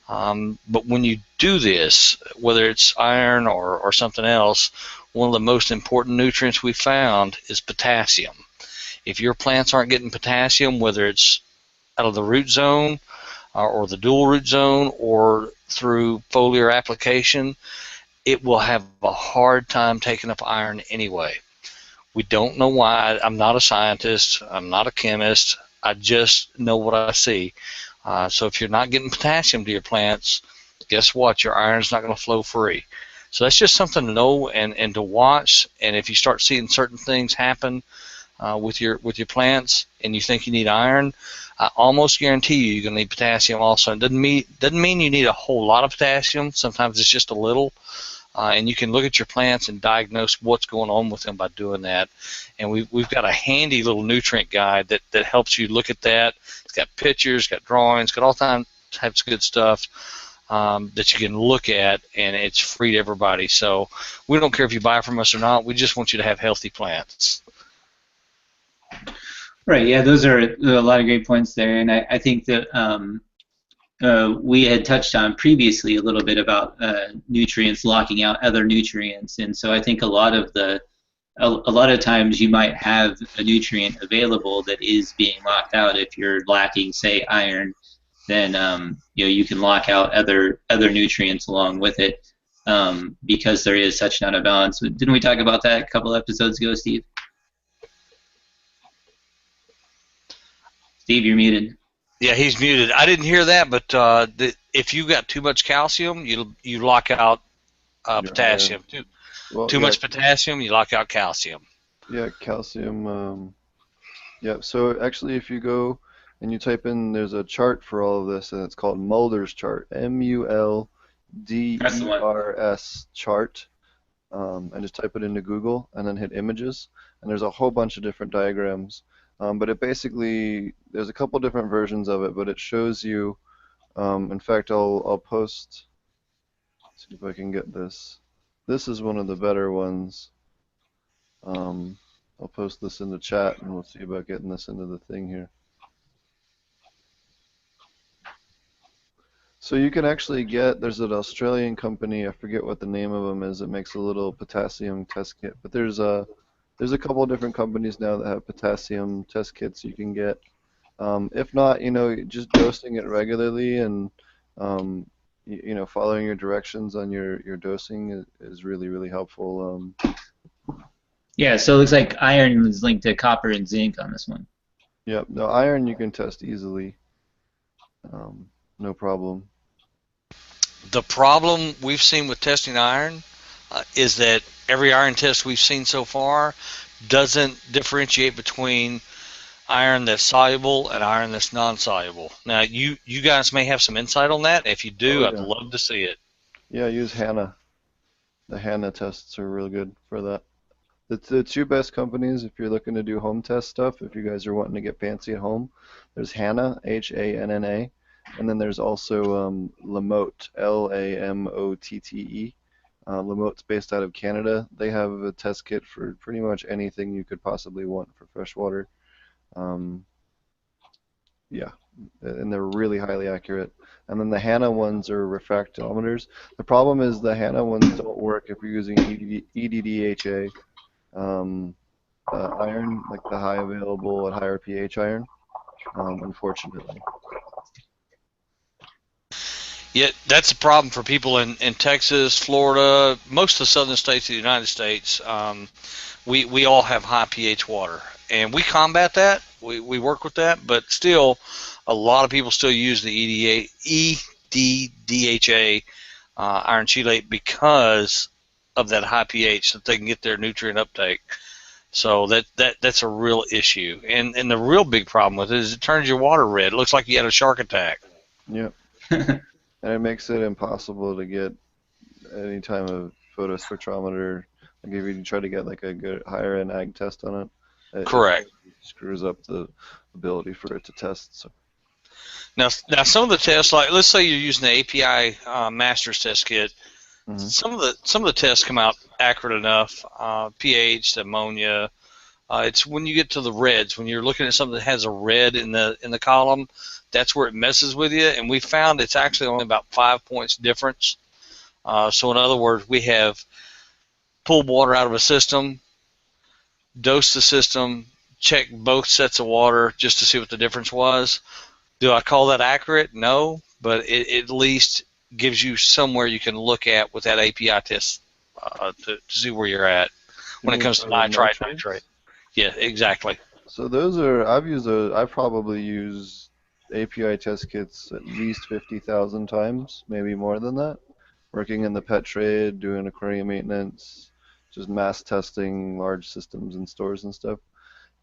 But when you do this, whether it's iron or something else, one of the most important nutrients we found is potassium. If your plants aren't getting potassium, whether it's out of the root zone or the dual root zone or through foliar application, it will have a hard time taking up iron anyway. We don't know why. I'm not a scientist. I'm not a chemist. I just know what I see. So if you're not getting potassium to your plants, guess what? Your iron's not going to flow free. So that's just something to know and to watch. And if you start seeing certain things happen with your plants and you think you need iron, I almost guarantee you're going to need potassium also. It doesn't mean you need a whole lot of potassium. Sometimes it's just a little. And you can look at your plants and diagnose what's going on with them by doing that. And we've got a handy little nutrient guide that helps you look at that. It's got pictures, got drawings, got all types of good stuff that you can look at, and it's free to everybody. So we don't care if you buy from us or not. We just want you to have healthy plants. Right. Yeah, those are a lot of great points there, and I think that we had touched on previously a little bit about nutrients locking out other nutrients, and so I think a lot of times you might have a nutrient available that is being locked out. If you're lacking, say, iron, then you can lock out other nutrients along with it because there is such not a balance. Didn't we talk about that a couple episodes ago, Steve? Steve, you're muted. Yeah, he's muted. I didn't hear that, but if you got too much calcium, you lock out Your iron. potassium. Well, Too yeah, much potassium, you lock out calcium. yeah, calcium. Yeah, so actually, if you go and you type in, there's a chart for all of this, and it's called Mulder's chart, That's the one. Mulders chart, and just type it into Google, and then hit images, and there's a whole bunch of different diagrams. But it basically, there's a couple different versions of it, but it shows you. In fact, I'll post. See if I can get this. This is one of the better ones. I'll post this in the chat, and we'll see about getting this into the thing here. So you can actually get, there's an Australian company, I forget what the name of them is, it makes a little potassium test kit. But there's a couple of different companies now that have potassium test kits you can get. If not, just dosing it regularly and following your directions on your dosing is really, really helpful. Yeah, so it looks like iron is linked to copper and zinc on this one. Yep, no, iron you can test easily. No problem. The problem we've seen with testing iron is that every iron test we've seen so far doesn't differentiate between iron that's soluble and iron that's non-soluble. Now, you guys may have some insight on that. If you do, Oh, I'd yeah. love to see it. Yeah, use HANA. The HANA tests are real good for that. The two best companies, if you're looking to do home test stuff, if you guys are wanting to get fancy at home, there's HANA, HANNA, and then there's also Lamotte, LAMOTTE. Lamotte's based out of Canada. They have a test kit for pretty much anything you could possibly want for freshwater. Yeah, and they're really highly accurate. And then the HANA ones are refractometers. The problem is the HANA ones don't work if you're using EDDHA iron, like the high available at higher pH iron, unfortunately. Yeah, that's a problem for people in Texas, Florida, most of the southern states of the United States. We all have high pH water, and we combat that. We work with that, but still, a lot of people still use the EDDHA iron chelate because of that high pH that they can get their nutrient uptake. So that's a real issue, and the real big problem with it is it turns your water red. It looks like you had a shark attack. Yep. And it makes it impossible to get any time of photospectrometer. Like if you try to get like a good higher end ag test on it, Correct. It screws up the ability for it to test. So. Now some of the tests, like let's say you're using the API Masters test kit, Mm-hmm. some of the tests come out accurate enough. pH, ammonia. It's when you get to the reds, when you're looking at something that has a red in the column, that's where it messes with you. And we found it's actually only about 5 points difference. So in other words, we have pulled water out of a system, dosed the system, checked both sets of water just to see what the difference was. Do I call that accurate? No, but it at least gives you somewhere you can look at with that API test to see where you're at when it comes to nitrite. Yeah, exactly. So those are, I've probably used API test kits at least 50,000 times, maybe more than that. Working in the pet trade, doing aquarium maintenance, just mass testing large systems and stores and stuff.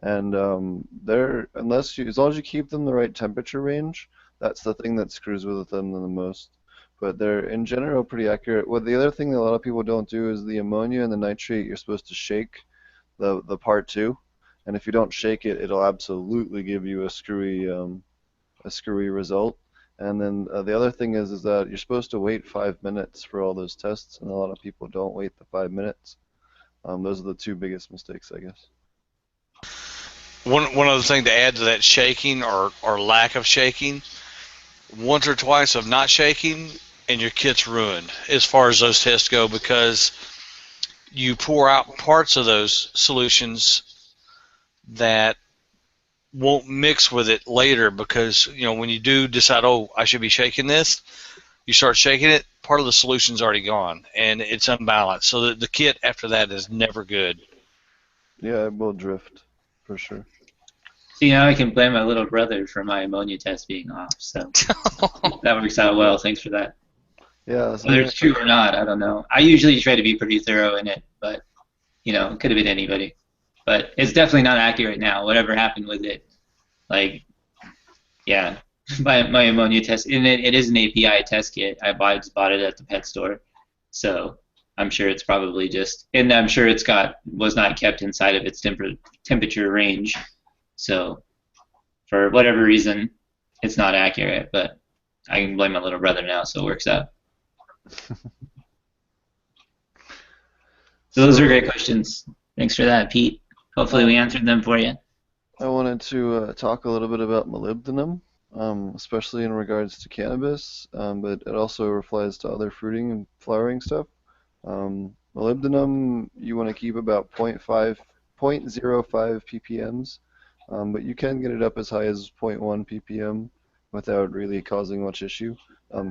And as long as you keep them the right temperature range, that's the thing that screws with them the most. But they're in general pretty accurate. Well, the other thing that a lot of people don't do is the ammonia and the nitrate. You're supposed to shake the part two, and if you don't shake it, it'll absolutely give you a screwy result. And then the other thing is that you're supposed to wait 5 minutes for all those tests, and a lot of people don't wait the 5 minutes. Those are the two biggest mistakes, I guess. One other thing to add to that shaking or lack of shaking, once or twice of not shaking, and your kit's ruined as far as those tests go, because you pour out parts of those solutions that won't mix with it later, because when you do decide, oh, I should be shaking this, you start shaking it, part of the solution's already gone and it's unbalanced, so the kit after that is never good. Yeah, it will drift for sure. See, now I can blame my little brother for my ammonia test being off, so that works out well. Thanks for that. Yeah, Whether something it's like true that. or not, I don't know. I usually try to be pretty thorough in it, but it could have been anybody. But it's definitely not accurate now. Whatever happened with it, like, yeah, my ammonia test, and it is an API test kit. Just bought it at the pet store, so I'm sure it's probably just, and I'm sure was not kept inside of its temperature range. So for whatever reason, it's not accurate. But I can blame my little brother now, so it works out. So those are So great questions. Thanks for that, Pete. Hopefully we um, answered them for you. I wanted to talk a little bit about molybdenum, especially in regards to cannabis, but it also applies to other fruiting and flowering stuff. Molybdenum, you want to keep about zero point zero 0.05 ppms, but you can get it up as high as zero point 0.1 ppm without really causing much issue.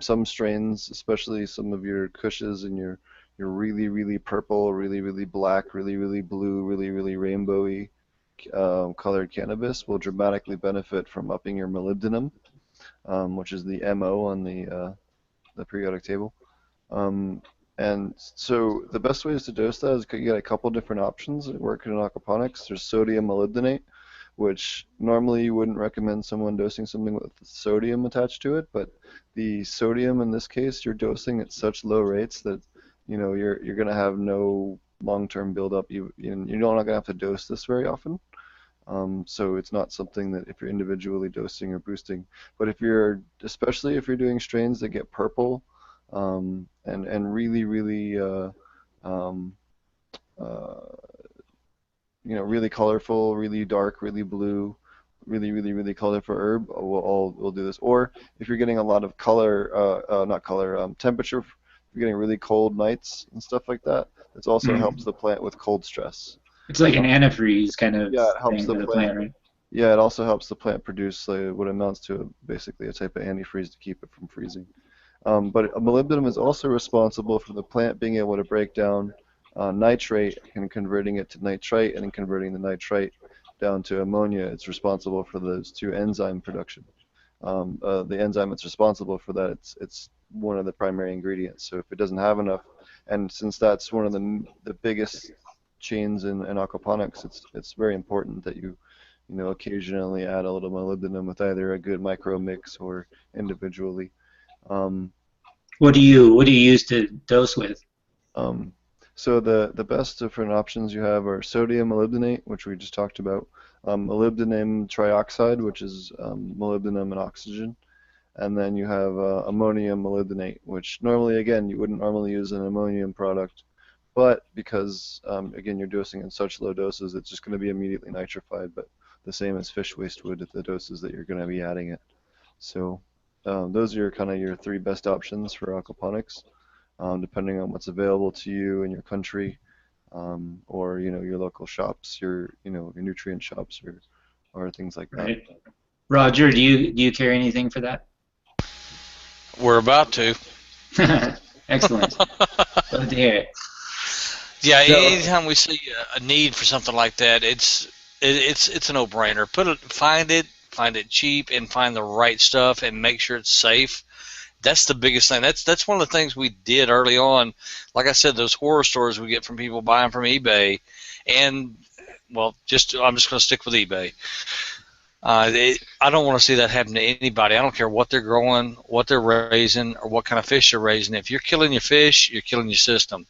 Some strains, especially some of your Kushes and your really, really purple, really, really black, really, really blue, really, really rainbowy colored cannabis will dramatically benefit from upping your molybdenum, which is the MO on the periodic table. Um, and so the best ways to dose that is you get a couple different options that work in aquaponics. There's sodium molybdenate, which normally you wouldn't recommend someone dosing something with sodium attached to it, but the sodium in this case you're dosing at such low rates that you're going to have no long-term buildup. You're not going to have to dose this very often. So it's not something that if you're individually dosing or boosting, but especially if you're doing strains that get purple, and really, really, um, uh, really colorful, really dark, really blue, really, really, really colorful herb, we'll do this. Or if you're getting a lot of color, not color, temperature, if you're getting really cold nights and stuff like that, this also helps Mm. the plant with cold stress. It's like an Um, antifreeze kind of yeah, it helps thing the for the plant plant, right? Yeah, it also helps the plant produce what amounts to basically a type of antifreeze to keep it from freezing. But molybdenum is also responsible for the plant being able to break down nitrate and converting it to nitrite, and then converting the nitrite down to ammonia. It's responsible for those two enzyme production. The enzyme that's responsible for that, it's one of the primary ingredients. So if it doesn't have enough, and since that's one of the biggest chains in aquaponics, it's very important that you occasionally add a little molybdenum with either a good micro mix or individually. Um, What do you use to dose with? um, so the best different options you have are sodium molybdenate, which we just talked about, molybdenum trioxide, which is molybdenum and oxygen, and then you have ammonium molybdenate, which normally, again, you wouldn't normally use an ammonium product, but because, again, you're dosing in such low doses, it's just going to be immediately nitrified, but the same as fish waste would at the doses that you're going to be adding it. So those are kind of your three best options for aquaponics, depending on what's available to you in your country, or your local shops, your nutrient shops, or things like that. Right. Roger, do you carry anything for that? We're about to. Excellent. Love to hear it. Yeah, So, anytime we see a need for something like that, it's a no-brainer. Find it cheap, and find the right stuff, and make sure it's safe. That's the biggest thing. That's one of the things we did early on. Like I said, those horror stories we get from people buying from eBay, and well, I'm just going to stick with eBay. I don't want to see that happen to anybody. I don't care what they're growing, what they're raising, or what kind of fish they're raising. If you're killing your fish, you're killing your system.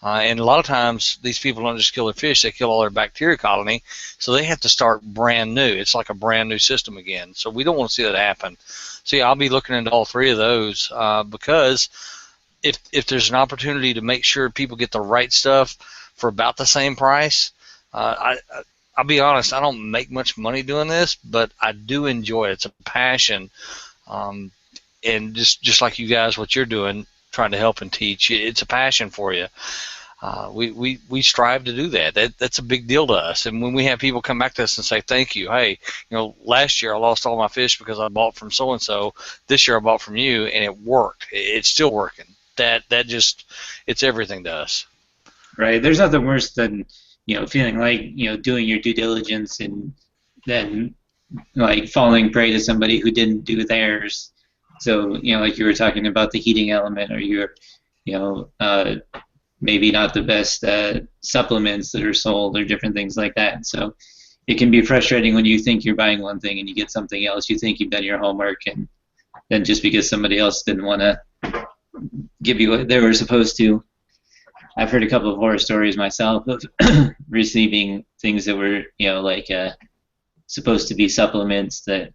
And a lot of times, these people don't just kill their fish; they kill all their bacteria colony. So they have to start brand new. It's like a brand new system again. So we don't want to see that happen. So yeah, I'll be looking into all three of those, because if there's an opportunity to make sure people get the right stuff for about the same price, I'll be honest, I don't make much money doing this, but I do enjoy it. It's a passion, um, and just like you guys, what you're doing, trying to help and teach, it's a passion for you. We strive to do that. That's a big deal to us. And when we have people come back to us and say, thank you, hey, last year I lost all my fish because I bought from so and so. This year I bought from you, and it worked. It's still working. That just, it's everything to us. right, there's nothing worse than feeling like doing your due diligence and then like falling prey to somebody who didn't do theirs. So, like you were talking about the heating element, or you know, maybe not the best supplements that are sold, or different things like that. So it can be frustrating when you think you're buying one thing and you get something else. You think you've done your homework, and then just because somebody else didn't want to give you what they were supposed to. I've heard a couple of horror stories myself of receiving things that were, like supposed to be supplements that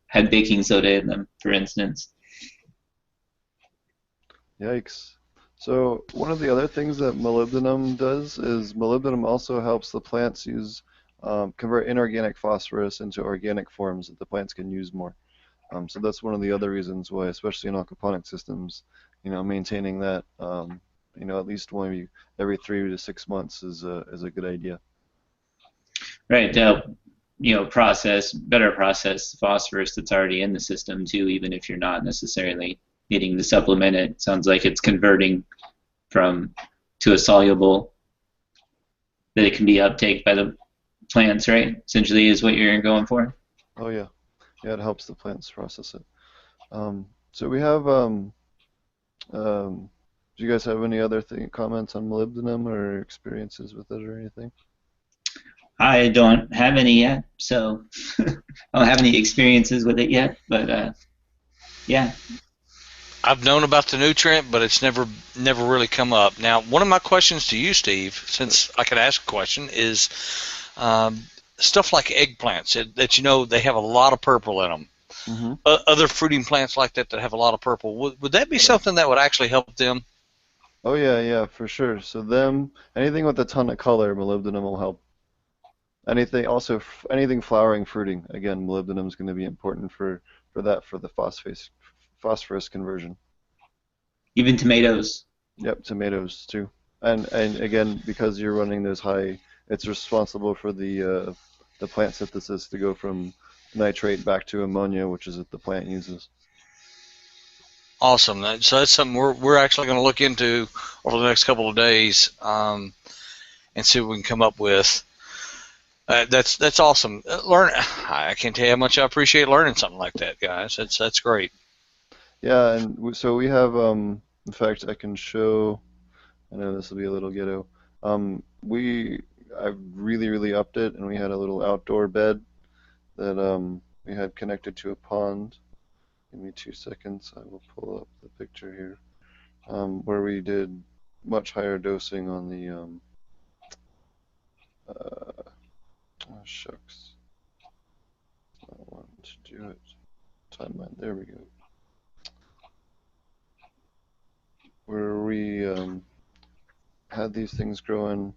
had baking soda in them, for instance. Yikes. So one of the other things that molybdenum does is molybdenum also helps the plants convert inorganic phosphorus into organic forms that the plants can use more. So that's one of the other reasons why, especially in aquaponic systems, maintaining that, at least every 3 to 6 months is a good idea. Right. Better process phosphorus that's already in the system too, even if you're not necessarily needing to supplement it. Sounds like it's converting to a soluble that it can be uptake by the plants, right? Essentially is what you're going for. Oh yeah, yeah, it helps the plants process it. So we have, do you guys have any other comments on molybdenum or experiences with it or anything? I don't have any yet, so I don't have any experiences with it yet, but yeah. I've known about the nutrient, but it's never really come up. Now, one of my questions to you, Steve, since I could ask a question, is stuff like eggplants that they have a lot of purple in them. Mm-hmm. Other fruiting plants like that have a lot of purple. Would that be something that would actually help them? Oh yeah, for sure. So anything with a ton of color, molybdenum will help. Anything flowering, fruiting. Again, molybdenum is going to be important for the phosphorus conversion. Even tomatoes. Yep, tomatoes too. And again, because you're running those high, it's responsible for the plant synthesis to go from nitrate back to ammonia, which is what the plant uses. Awesome. So that's something we're actually going to look into over the next couple of days, and see what we can come up with. That's awesome. I can't tell you how much I appreciate learning something like that, guys. That's great. Yeah, and so we have, in fact, I can show. I know this will be a little ghetto. I really, really upped it, and we had a little outdoor bed that we had connected to a pond. Give me 2 seconds. I will pull up the picture here, where we did much higher dosing on the. Oh shucks, I wanted to do it. Timeline. There we go. Where we had these things growing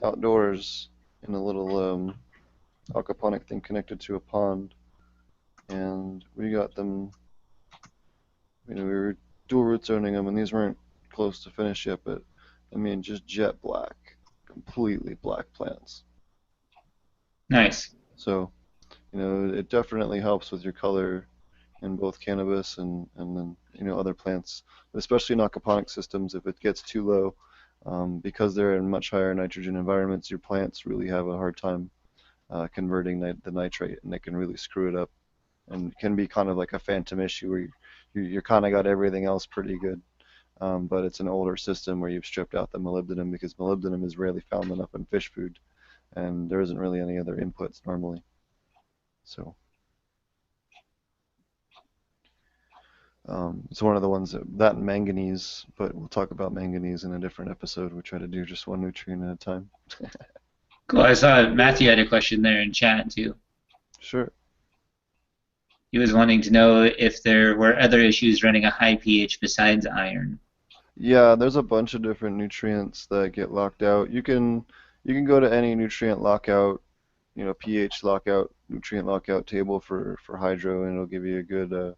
outdoors in a little aquaponic thing connected to a pond, and we got them. We were dual root zoning them, and these weren't close to finish yet, but I mean, just jet black, completely black plants. Nice. So, it definitely helps with your color in both cannabis and then other plants, especially in aquaponic systems. If it gets too low, because they're in much higher nitrogen environments, your plants really have a hard time converting the nitrate, and they can really screw it up, and it can be kind of like a phantom issue where you're kind of got everything else pretty good, but it's an older system where you've stripped out the molybdenum, because molybdenum is rarely found enough in fish food, and there isn't really any other inputs normally. So it's one of the ones that and manganese, but we'll talk about manganese in a different episode. We try to do just one nutrient at a time. Cool. I saw Matthew had a question there in chat too. Sure. He was wanting to know if there were other issues running a high pH besides iron. Yeah, there's a bunch of different nutrients that get locked out. You can go to any nutrient lockout, pH lockout, nutrient lockout table for hydro, and it'll give you a good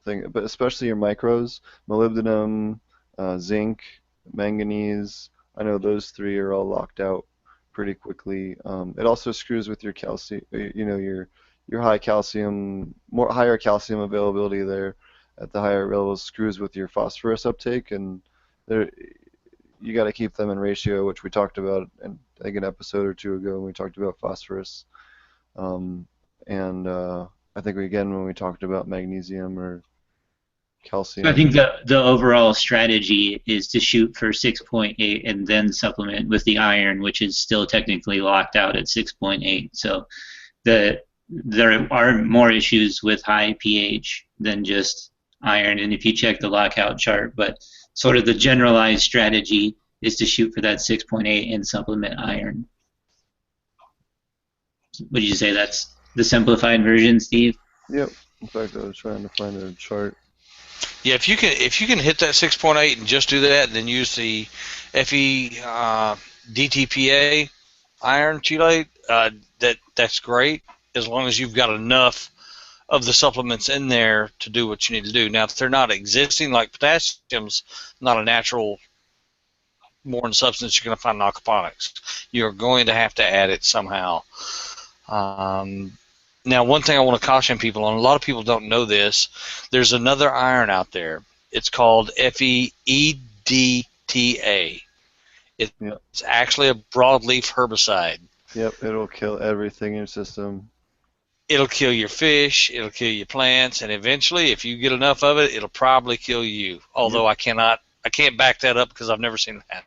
thing. But especially your micros, molybdenum, zinc, manganese. I know those three are all locked out pretty quickly. It also screws with your calcium, your high calcium, higher calcium availability there at the higher levels screws with your phosphorus uptake, and you got to keep them in ratio, which we talked about in I think an episode or two ago when we talked about phosphorus. And I think again when we talked about magnesium or So I think calcium. the overall strategy is to shoot for 6.8 and then supplement with the iron, which is still technically locked out at 6.8. So there are more issues with high pH than just iron. And if you check the lockout chart, but sort of the generalized strategy is to shoot for that 6.8 and supplement iron. Would you say that's the simplified version, Steve? Yep. In fact, I was trying to find a chart. Yeah, if you can hit that 6.8 and just do that, and then use the Fe DTPA iron chelate, that's great as long as you've got enough of the supplements in there to do what you need to do. Now, if they're not existing, like potassium's not a natural born substance you're going to find in aquaponics. You're going to have to add it somehow. Now, one thing I want to caution people on, a lot of people don't know this, there's another iron out there. It's called FeEDTA. It's Yep. actually a broadleaf herbicide. Yep. It'll kill everything in your system. It'll kill your fish, it'll kill your plants, and eventually, if you get enough of it, it'll probably kill you. Although I can't back that up because I've never seen that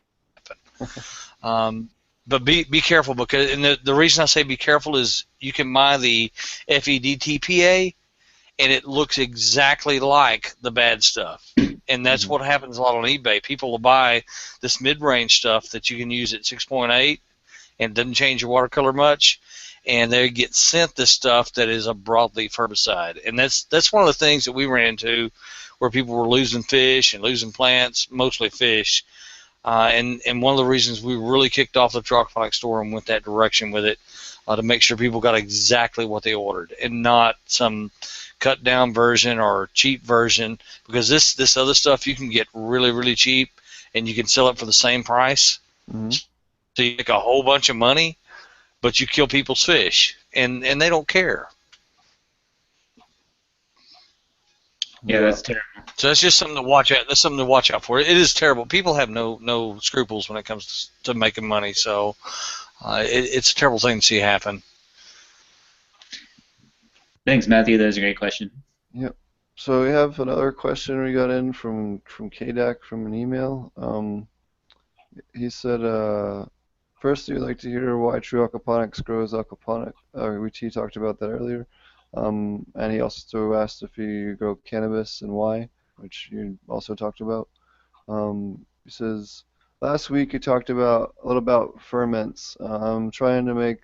happen. But be careful, because, and the reason I say be careful is you can buy the FeDTPA, and it looks exactly like the bad stuff. And that's what happens a lot on eBay. People will buy this mid-range stuff that you can use at 6.8 and doesn't change your watercolor much, and they get sent this stuff that is a broadleaf herbicide. And that's one of the things that we ran into, where people were losing fish and losing plants, mostly fish. And one of the reasons we really kicked off the Aquaponics store and went that direction with it, to make sure people got exactly what they ordered and not some cut down version or cheap version, because this other stuff you can get really, really cheap and you can sell it for the same price. Mm-hmm. So you make a whole bunch of money, but you kill people's fish, and they don't care. Yeah, that's terrible. So that's just something to watch out. That's something to watch out for. It is terrible. People have no scruples when it comes to making money. So it's a terrible thing to see happen. Thanks, Matthew. That was a great question. Yep. So we have another question we got in from KDAC from an email. He said, first, we'd like to hear why True Aquaponics grows aquaponic. He talked about that earlier. And he also asked if you grow cannabis and why, which you also talked about. He says, last week you talked about a little about ferments. I'm trying to make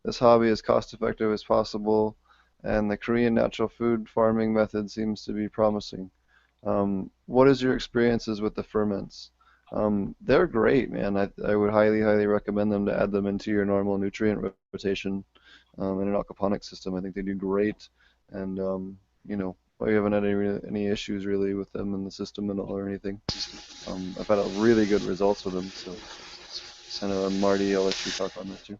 this hobby as cost effective as possible, and the Korean natural food farming method seems to be promising. What is your experiences with the ferments? They're great, man. I would highly recommend them to add them into your normal nutrient rotation in an aquaponics system. I think they do great, and we haven't had any issues really with them in the system at all or anything. I've had really good results with them. So, I know, Marty, I'll let you talk on this too.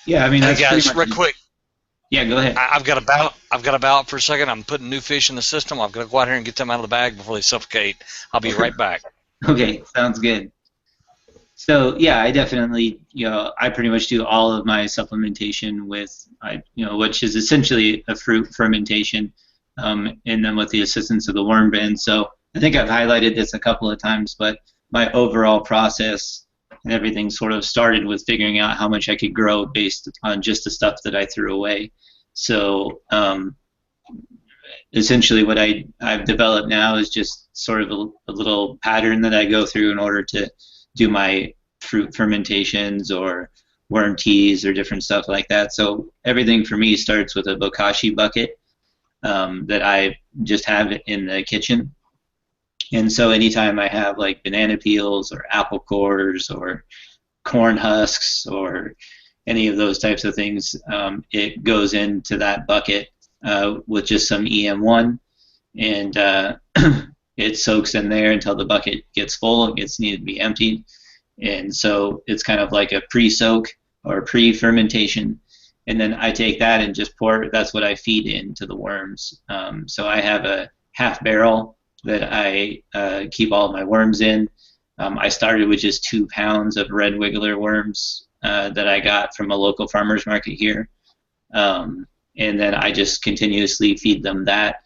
Yeah, I mean, Hey that's guys, real quick. Yeah, go ahead. I've got to bow out for a second. I'm putting new fish in the system. I've got to go out here and get them out of the bag before they suffocate. I'll be right back. Okay, sounds good. So yeah, I definitely, I pretty much do all of my supplementation with, which is essentially a fruit fermentation, and then with the assistance of the worm bin. So I think I've highlighted this a couple of times, but my overall process and everything sort of started with figuring out how much I could grow based on just the stuff that I threw away. So essentially what I've developed now is just sort of a little pattern that I go through in order to do my fruit fermentations or worm teas or different stuff like that. So everything for me starts with a bokashi bucket that I just have in the kitchen. And so anytime I have like banana peels or apple cores or corn husks or any of those types of things, it goes into that bucket with just some EM1, and it soaks in there until the bucket gets full. It gets needed to be emptied, and so it's kind of like a pre-soak or pre-fermentation. And then I take that and just pour. That's what I feed into the worms. So I have a half barrel that I keep all of my worms in. I started with just 2 pounds of red wiggler worms that I got from a local farmer's market here. and then I just continuously feed them that.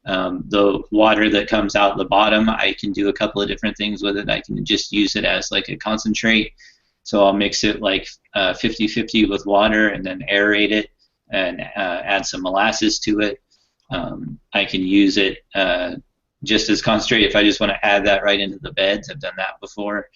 The water that comes out the bottom, I can do a couple of different things with it. I can just use it as like a concentrate. So I'll mix it like 50-50 with water and then aerate it and add some molasses to it. I can use it just as concentrate if I just want to add that right into the beds. I've done that before.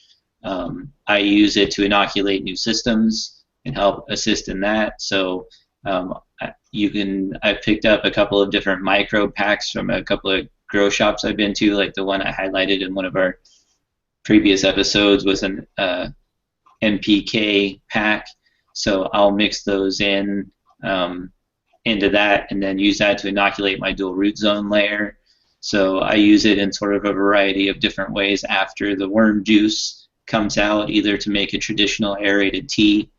I use it to inoculate new systems and help assist in that. So I picked up a couple of different microbe packs from a couple of grow shops I've been to, like the one I highlighted in one of our previous episodes was an NPK pack. So I'll mix those in into that and then use that to inoculate my dual root zone layer. So I use it in sort of a variety of different ways after the worm juice comes out, either to make a traditional aerated tea.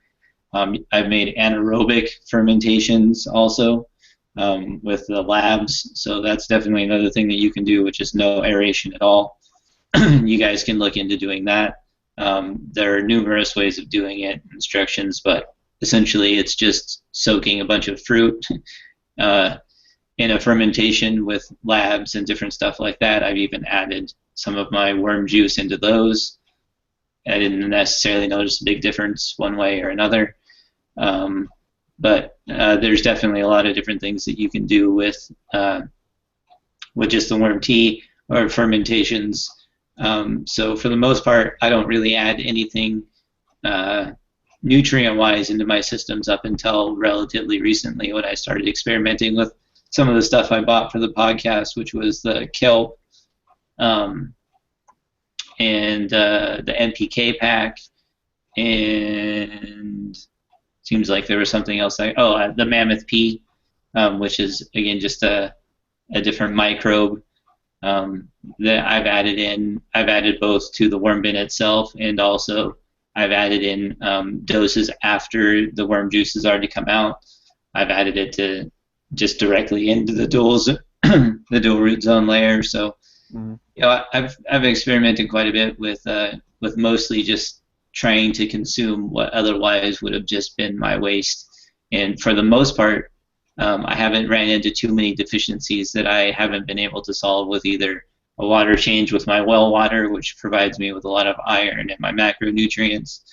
I've made anaerobic fermentations also with the labs, so that's definitely another thing that you can do, which is no aeration at all. You guys can look into doing that. There are numerous ways of doing it, instructions, but essentially it's just soaking a bunch of fruit in a fermentation with labs and different stuff like that. I've even added some of my worm juice into those. I didn't necessarily notice a big difference one way or another. But there's definitely a lot of different things that you can do with just the worm tea or fermentations. So for the most part, I don't really add anything nutrient-wise into my systems up until relatively recently when I started experimenting with some of the stuff I bought for the podcast, which was the kelp and the NPK pack, and seems like there was something else. The mammoth pea, which is again just a different microbe that I've added in. I've added both to the worm bin itself, and also I've added in doses after the worm juice has already come out. I've added it to just directly into the the dual root zone layer. So I've experimented quite a bit with mostly just trying to consume what otherwise would have just been my waste. And for the most part, I haven't ran into too many deficiencies that I haven't been able to solve with either a water change with my well water, which provides me with a lot of iron and my macronutrients,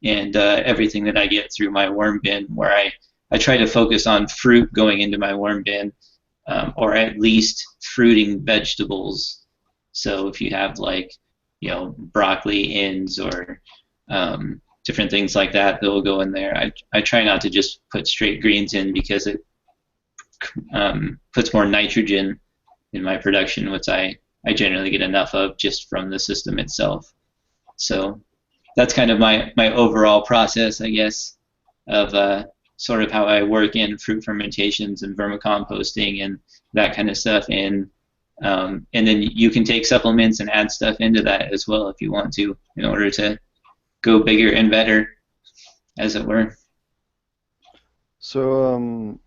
and everything that I get through my worm bin, where I try to focus on fruit going into my worm bin, or at least fruiting vegetables. So if you have broccoli ends or different things like that will go in there. I try not to just put straight greens in because it puts more nitrogen in my production, which I generally get enough of just from the system itself. So that's kind of my overall process, I guess, of sort of how I work in fruit fermentations and vermicomposting and that kind of stuff. And then you can take supplements and add stuff into that as well if you want to, in order to go bigger and better, as it were. So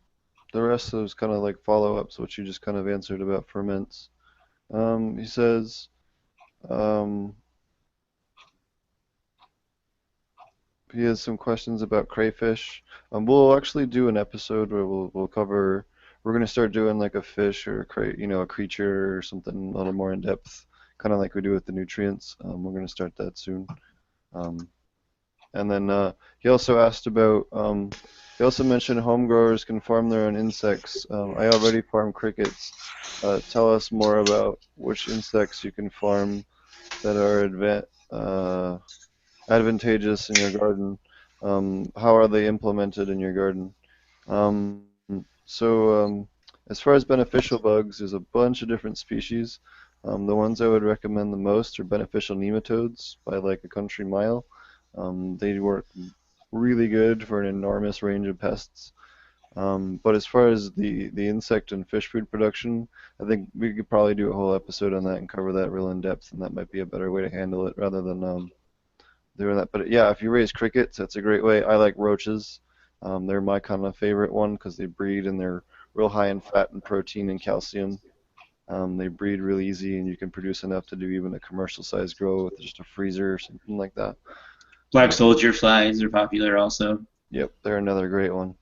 the rest of those kind of like follow-ups, which you just kind of answered about ferments. He says, he has some questions about crayfish. We'll actually do an episode where we'll cover. We're gonna start doing like a fish or a creature or something a little more in depth, kind of like we do with the nutrients. We're gonna start that soon. And then he also asked about. He also mentioned home growers can farm their own insects. I already farm crickets. Tell us more about which insects you can farm that are advantageous in your garden. How are they implemented in your garden? As far as beneficial bugs, there's a bunch of different species. The ones I would recommend the most are beneficial nematodes by like a country mile. They work really good for an enormous range of pests. But as far as the insect and fish food production, I think we could probably do a whole episode on that and cover that real in depth, and that might be a better way to handle it rather than doing that. But yeah, if you raise crickets, that's a great way. I like roaches. They're my kind of favorite one because they breed and they're real high in fat and protein and calcium. They breed really easy, and you can produce enough to do even a commercial size grow with just a freezer or something like that. Black soldier flies are popular also. Yep, they're another great one.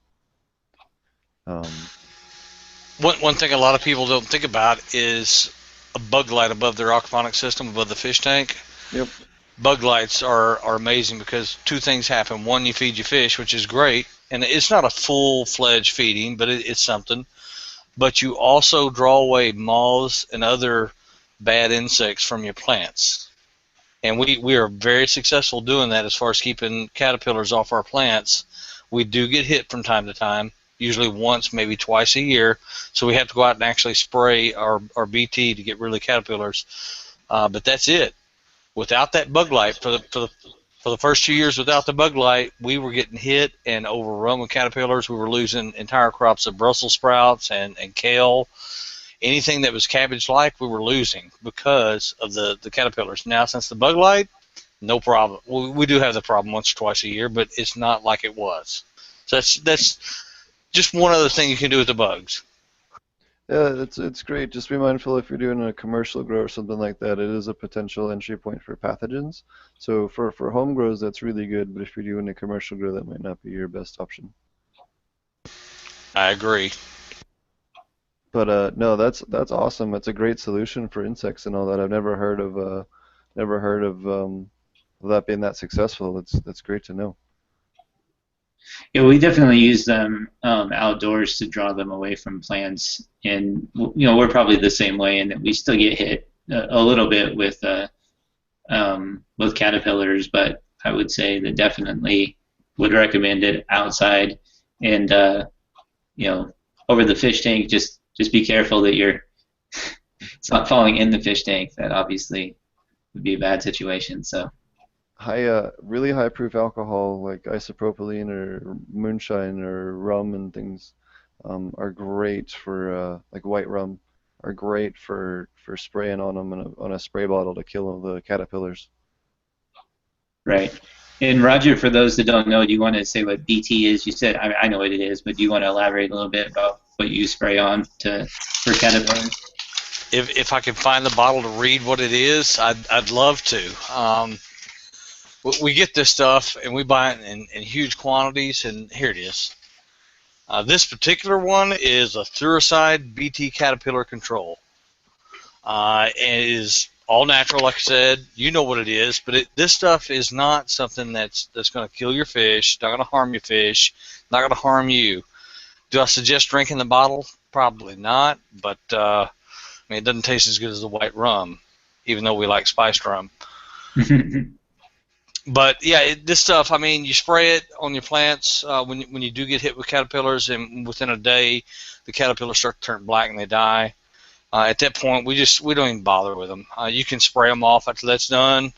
One thing a lot of people don't think about is a bug light above their aquaponic system, above the fish tank. Yep. Bug lights are amazing because two things happen. One, you feed your fish, which is great, and it's not a full-fledged feeding, but it's something. But you also draw away moths and other bad insects from your plants. And we are very successful doing that as far as keeping caterpillars off our plants. We do get hit from time to time, usually once, maybe twice a year. So we have to go out and actually spray our BT to get rid of the caterpillars. But that's it. Without that bug light, for the first 2 years without the bug light, we were getting hit and overrun with caterpillars. We were losing entire crops of Brussels sprouts and kale. Anything that was cabbage-like, we were losing because of the caterpillars. Now, since the bug light, no problem. We do have the problem once or twice a year, but it's not like it was. So that's just one other thing you can do with the bugs. Yeah, it's great. Just be mindful if you're doing a commercial grow or something like that, it is a potential entry point for pathogens. So for home grows, that's really good, but if you're doing a commercial grow, that might not be your best option. I agree. But no, that's awesome. That's a great solution for insects and all that. I've never heard of that being that successful. That's great to know. Yeah, we definitely use them outdoors to draw them away from plants, and we're probably the same way in that we still get hit a little bit with caterpillars, but I would say that definitely would recommend it outside, and over the fish tank. Just be careful that it's not falling in the fish tank. That obviously would be a bad situation. So. Really high proof alcohol like isopropylene or moonshine or rum and things are great for like white rum are great for spraying on them on a spray bottle to kill the caterpillars. Right. And Roger, for those that don't know, do you want to say what BT is? You said I know what it is, but do you want to elaborate a little bit about what you spray on for caterpillars? If I can find the bottle to read what it is, I'd love to. We get this stuff and we buy it in huge quantities, and here it is. This particular one is a Thuricide BT Caterpillar Control. And it is all natural, like I said. You know what it is, but this stuff is not something that's going to kill your fish, not going to harm your fish, not going to harm you. Do I suggest drinking the bottle? Probably not, but I mean, it doesn't taste as good as the white rum, even though we like spiced rum. But yeah, this stuff, I mean, you spray it on your plants when you do get hit with caterpillars, and within a day, the caterpillars start to turn black and they die. At that point, we don't even bother with them. You can spray them off after that's done.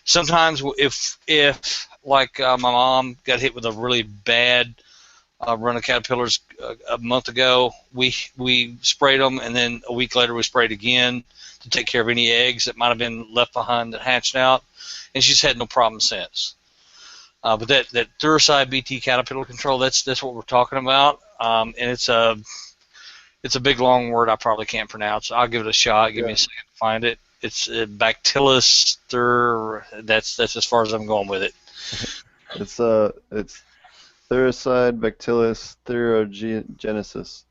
Sometimes, if like my mom got hit with a really bad run of caterpillars a month ago, we sprayed them, and then a week later we sprayed again to take care of any eggs that might have been left behind that hatched out. And she's had no problem since. But that Thuricide BT Caterpillar Control, that's what we're talking about. And it's a big long word I probably can't pronounce. I'll give it a shot. Give me a second to find it. It's Bacillus That's as far as I'm going with it. It's Thuricide Bacillus thuringiensis.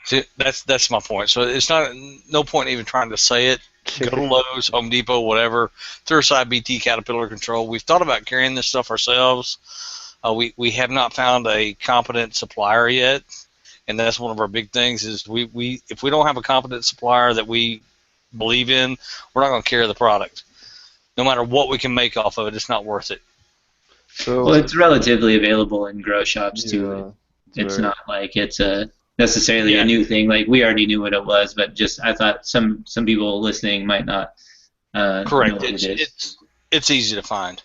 See, that's my point. So it's no point even trying to say it. Go to Lowe's, Home Depot, whatever. Thuricide BT Caterpillar Control. We've thought about carrying this stuff ourselves. We have not found a competent supplier yet, and that's one of our big things. Is if we don't have a competent supplier that we believe in, we're not going to carry the product. No matter what we can make off of it, it's not worth it. So, well, it's relatively available in grow shops too. It's right. not like it's necessarily a new thing. Like we already knew what it was, but just I thought some people listening might not Correct. know what it is. It's easy to find.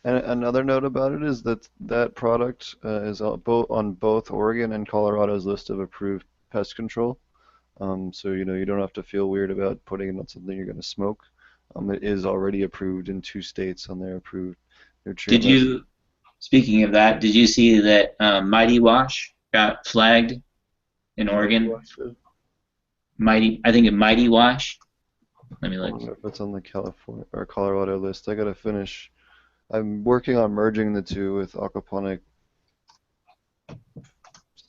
And another note about it is that product is on both Oregon and Colorado's list of approved pest control. So you don't have to feel weird about putting it on something you're going to smoke. It is already approved in 2 states on their approved nutrient list. Speaking of that, did you see that Mighty Wash got flagged in Oregon? I think a Mighty Wash. Let me look. I don't know if it's on the California or Colorado list. I gotta finish. I'm working on merging the two with aquaponic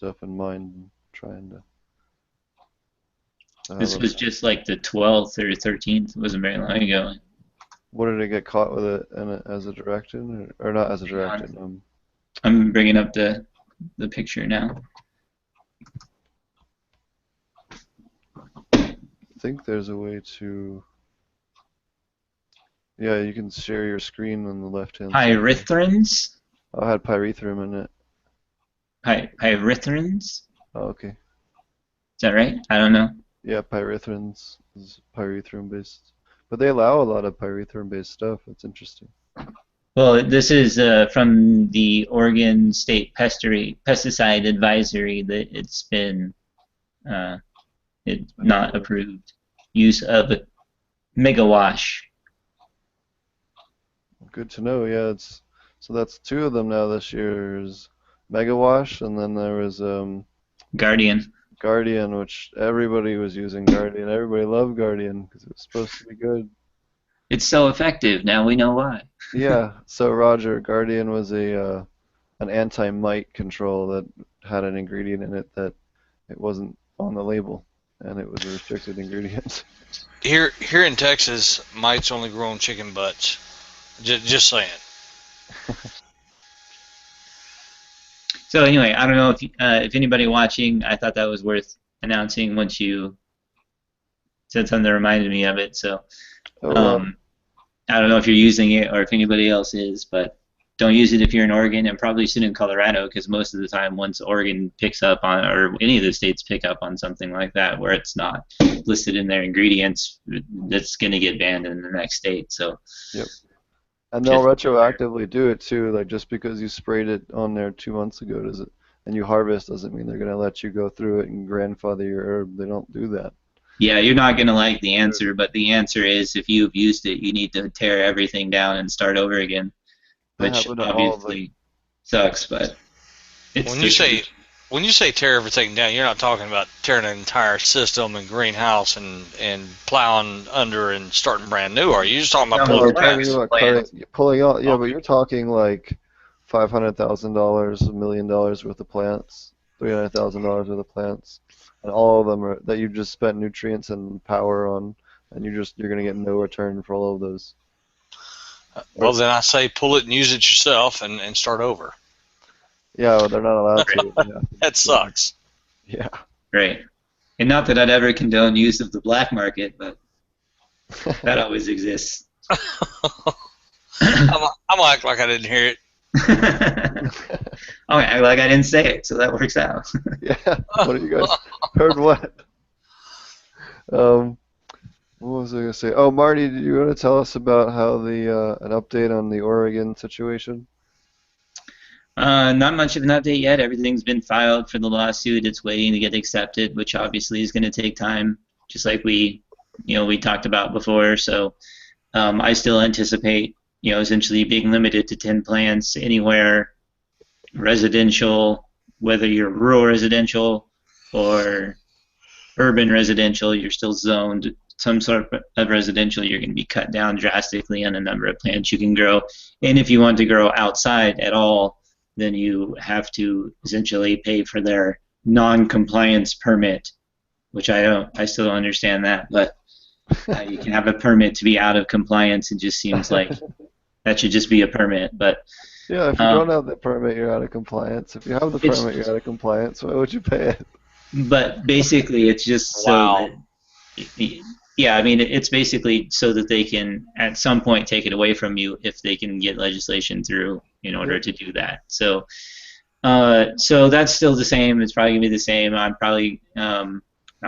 stuff in mind and trying to have This a. was just like the 12th or 13th. It wasn't very long ago. What did it get caught with it as a directed or not as a Hang on. directed? I'm bringing up the picture now. I think there's a way to. Yeah, you can share your screen on the left-hand side. Pyrethrins? Oh, I had pyrethrum in it. Pyrethrins? Oh, okay. Is that right? I don't know. Yeah, pyrethrins is pyrethrum based. But they allow a lot of pyrethrum based stuff. It's interesting. Well, this is from the Oregon State Pesticide Advisory that it's been not approved. Use of megawash. Good to know. Yeah, so that's two of them now this year. There's Megawash, and then there was Guardian. Guardian, which everybody was using Guardian. Everybody loved Guardian because it was supposed to be good. It's so effective. Now we know why. Yeah. So Roger, Guardian was an anti-mite control that had an ingredient in it that it wasn't on the label, and it was a restricted ingredient. Here in Texas, mites only grow on chicken butts. Just saying. So anyway, I don't know if anybody watching, I thought that was worth announcing once you said something that reminded me of it. So I don't know if you're using it or if anybody else is, but don't use it if you're in Oregon, and probably shouldn't in Colorado, because most of the time once Oregon picks up on, or any of the states pick up on something like that where it's not listed in their ingredients, that's going to get banned in the next state. So. Yep. And they'll retroactively do it too. Like just because you sprayed it on there 2 months ago, and you harvest doesn't mean they're gonna let you go through it and grandfather your herb. They don't do that. Yeah, you're not gonna like the answer, but the answer is if you've used it, you need to tear everything down and start over again, which obviously sucks. But it's when you say tear everything down, you're not talking about tearing an entire system and greenhouse and plowing under and starting brand new, are you? You're just talking about pulling out. Yeah, but you're talking like $500,000, $1 million worth of plants, $300,000 worth of plants, and all of them are that you just spent nutrients and power on, and you're gonna get no return for all of those. Well, then I say pull it and use it yourself and start over. Yeah, well, they're not allowed to. Yeah. That sucks. Yeah. Right. And not that I'd ever condone use of the black market, but that always exists. I'm gonna act like I didn't hear it. I'm gonna act like I didn't say it, so that works out. Yeah. What have you guys heard? What? What was I gonna say? Oh, Marty, did you want to tell us about how an update on the Oregon situation? Not much of an update yet. Everything's been filed for the lawsuit. It's waiting to get accepted, which obviously is going to take time, just like we talked about before. So I still anticipate, essentially being limited to 10 plants anywhere, residential, whether you're rural residential or urban residential, you're still zoned some sort of residential. You're going to be cut down drastically on the number of plants you can grow. And if you want to grow outside at all, then you have to essentially pay for their non-compliance permit, which I still don't understand that, but you can have a permit to be out of compliance. It just seems like that should just be a permit. But yeah, if you don't have the permit, you're out of compliance. If you have the permit, you're out of compliance. Why would you pay it? But basically, it's just wow. Yeah, I mean, it's basically so that they can, at some point, take it away from you if they can get legislation through in order to do that. So that's still the same. It's probably going to be the same. I'm probably, not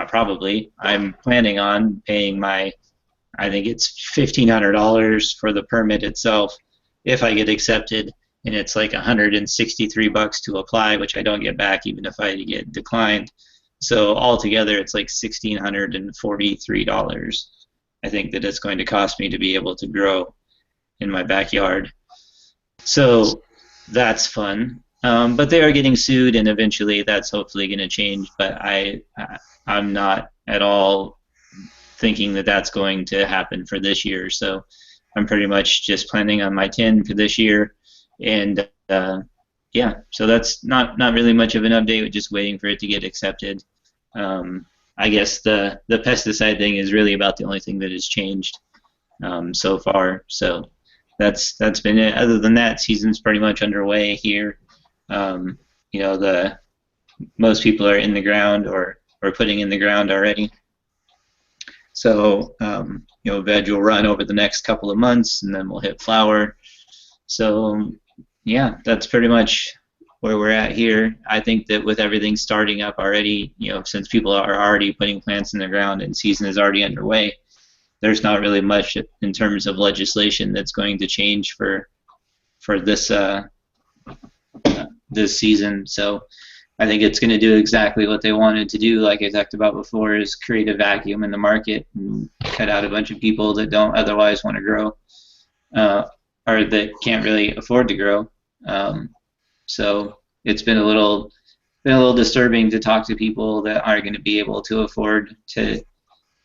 probably, I'm planning on paying I think it's $1,500 for the permit itself if I get accepted, and it's like $163 to apply, which I don't get back even if I get declined. So altogether, it's like $1,643. I think that it's going to cost me to be able to grow in my backyard. So that's fun. But they are getting sued, and eventually that's hopefully going to change. But I'm not at all thinking that that's going to happen for this year. So I'm pretty much just planning on my 10 for this year, and yeah, so that's not really much of an update. We're just waiting for it to get accepted. I guess the pesticide thing is really about the only thing that has changed so far. So that's been it. Other than that, season's pretty much underway here. You know, the most people are in the ground or putting in the ground already. So you know, veg will run over the next couple of months, and then we'll hit flower. So yeah, that's pretty much where we're at here. I think that with everything starting up already, you know, since people are already putting plants in the ground and season is already underway, there's not really much in terms of legislation that's going to change for this this season. So I think it's going to do exactly what they wanted to do, like I talked about before, is create a vacuum in the market and cut out a bunch of people that don't otherwise want to grow or that can't really afford to grow. So it's been a little disturbing to talk to people that aren't going to be able to afford to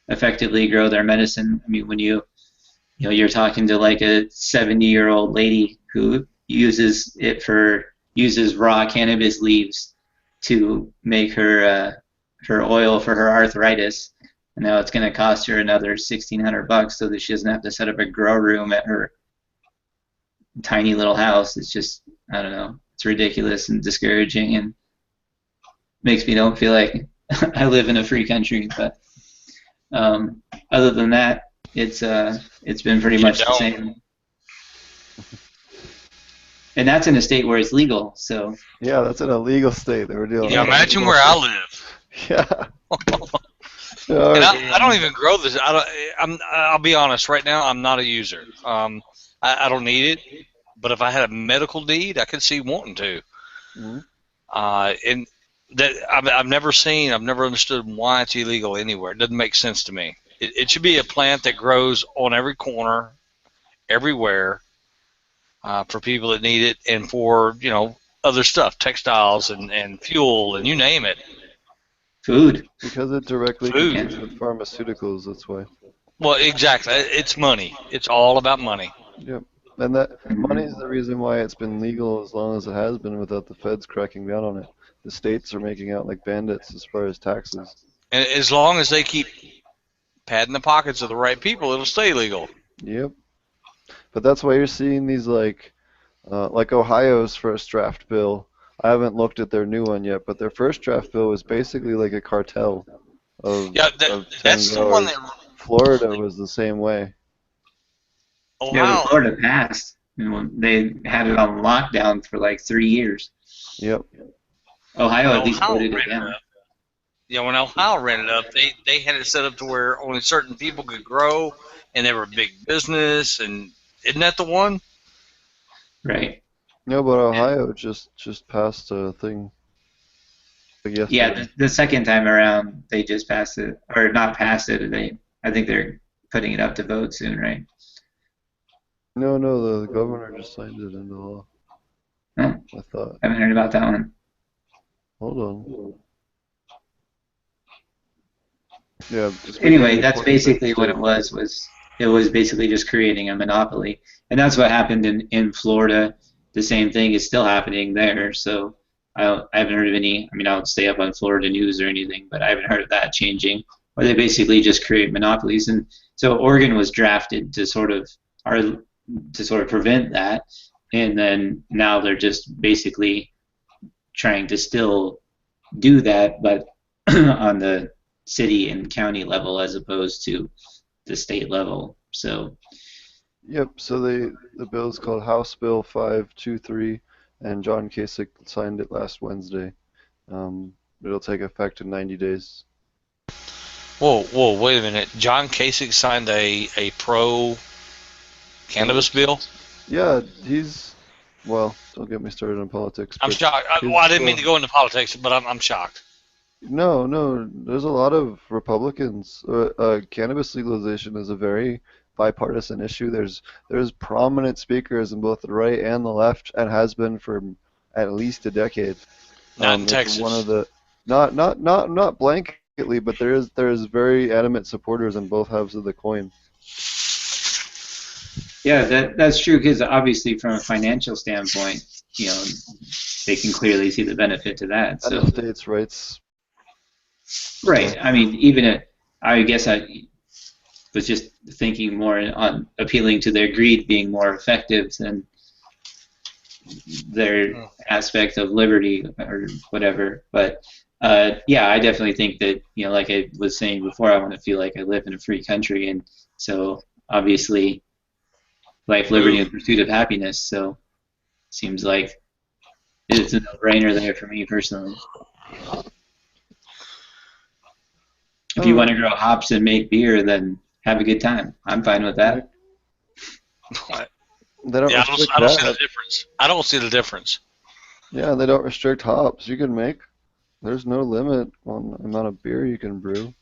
effectively grow their medicine. I mean, when you're talking to like a 70-year-old lady who uses raw cannabis leaves to make her oil for her arthritis, and now it's going to cost her another $1,600 so that she doesn't have to set up a grow room at her tiny little house. It's just, I don't know, it's ridiculous and discouraging and makes me don't feel like I live in a free country. But other than that, it's been pretty much the same. And that's in a state where it's legal, so. Yeah, that's in a legal state that we're dealing Yeah, with. imagine where I live. Yeah. And I don't even grow this. I'll be honest. Right now, I'm not a user. I don't need it. But if I had a medical need, I could see wanting to. Mm-hmm. And that I've never understood why it's illegal anywhere. It doesn't make sense to me. It should be a plant that grows on every corner, everywhere, for people that need it, and for other stuff, textiles and fuel and you name it. Food. Because it directly competes with pharmaceuticals, that's why. Well, exactly. It's money. It's all about money. Yep. And that money is the reason why it's been legal as long as it has been without the feds cracking down on it. The states are making out like bandits as far as taxes. And as long as they keep padding the pockets of the right people, it'll stay legal. Yep. But that's why you're seeing these like Ohio's first draft bill. I haven't looked at their new one yet, but their first draft bill was basically like a cartel of that's the one that Florida was the same way. Ohio. Yeah, Florida passed. They had it on lockdown for like 3 years. Yep. Ohio at least voted it down. Yeah, when Ohio ran it up, they had it set up to where only certain people could grow, and they were a big business. And isn't that the one? Right. No, but Ohio just passed a thing. Yeah, the second time around, they just passed it, or not passed it. I think they're putting it up to vote soon, right? No, the governor just signed it into law. Oh, I thought. I haven't heard about that one. Hold on. Yeah. Anyway, that's basically what it was. It was basically just creating a monopoly, and that's what happened in Florida. The same thing is still happening there. So I haven't heard of any. I mean, I don't stay up on Florida news or anything, but I haven't heard of that changing. Or they basically just create monopolies, and so Oregon was drafted to sort of prevent that, and then now they're just basically trying to still do that, but on the city and county level as opposed to the state level. So. Yep. So the bill is called House Bill 523, and John Kasich signed it last Wednesday. It'll take effect in 90 days. Whoa, wait a minute. John Kasich signed a pro-cannabis bill? Yeah, well, don't get me started on politics. I'm shocked. I didn't mean to go into politics, but I'm shocked. No, there's a lot of Republicans. Cannabis legalization is a very bipartisan issue. There's prominent speakers in both the right and the left, and has been for at least a decade. Not in Texas. One of the not blanketly, but there is very adamant supporters on both halves of the coin. Yeah, that's true, because obviously from a financial standpoint, they can clearly see the benefit to that. And So the states' rights. right. I mean, I guess I was just thinking more on appealing to their greed being more effective than their aspect of liberty or whatever. But yeah, I definitely think that, like I was saying before, I want to feel like I live in a free country, and so obviously life, liberty, and Food. pursuit of happiness. So seems like it's a no-brainer there for me personally. If you want to grow hops and make beer, then have a good time. I'm fine with that. They don't Yeah, restrict I don't see that. the difference. I don't see the difference. Yeah, they don't restrict hops. You can make. There's no limit on the amount of beer you can brew.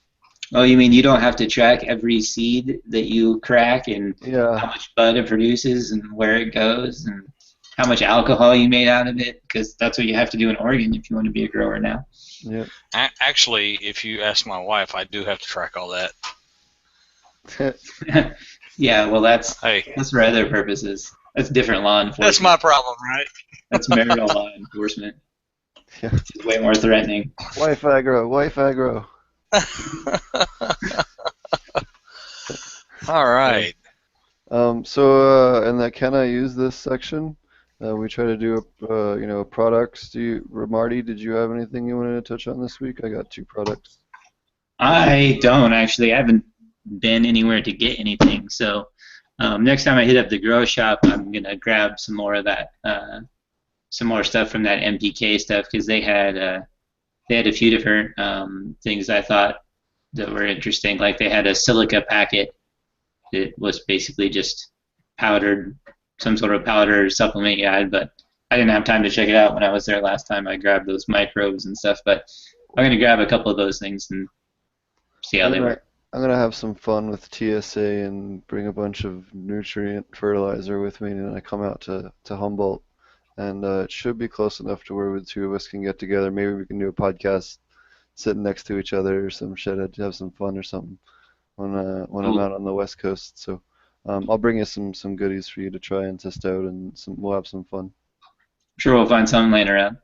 Oh, you mean you don't have to track every seed that you crack and how Yeah, much bud it produces and where it goes and how much alcohol you made out of it? Because that's what you have to do in Oregon if you want to be a grower now. yeah. Actually, if you ask my wife, I do have to track all that. Yeah, well, that's Hey, for other purposes. That's different law that's enforcement. my problem, right? That's marital law enforcement. Yeah. It's way more threatening. Wife aggro, wife aggro. All right. So in that can I use this section, we try to do products. Marty, did you have anything you wanted to touch on this week? I got 2 products. I don't actually. I haven't been anywhere to get anything. So next time I hit up the grow shop, I'm gonna grab some more of that, some more stuff from that MPK stuff because they had a few different things I thought that were interesting. Like they had a silica packet that was basically just powdered, some sort of powder supplement you had, but I didn't have time to check it out when I was there last time. I grabbed those microbes and stuff, but I'm gonna grab a couple of those things and see how I'm they gonna work. I'm gonna have some fun with TSA and bring a bunch of nutrient fertilizer with me, and I come out to Humboldt, and it should be close enough to where the 2 of us can get together. Maybe we can do a podcast sitting next to each other or some shit. I'd have some fun or something when I'm Cool. out on the West Coast. So I'll bring you some goodies for you to try and test out, and we'll have some fun. Sure, we'll find something laying around.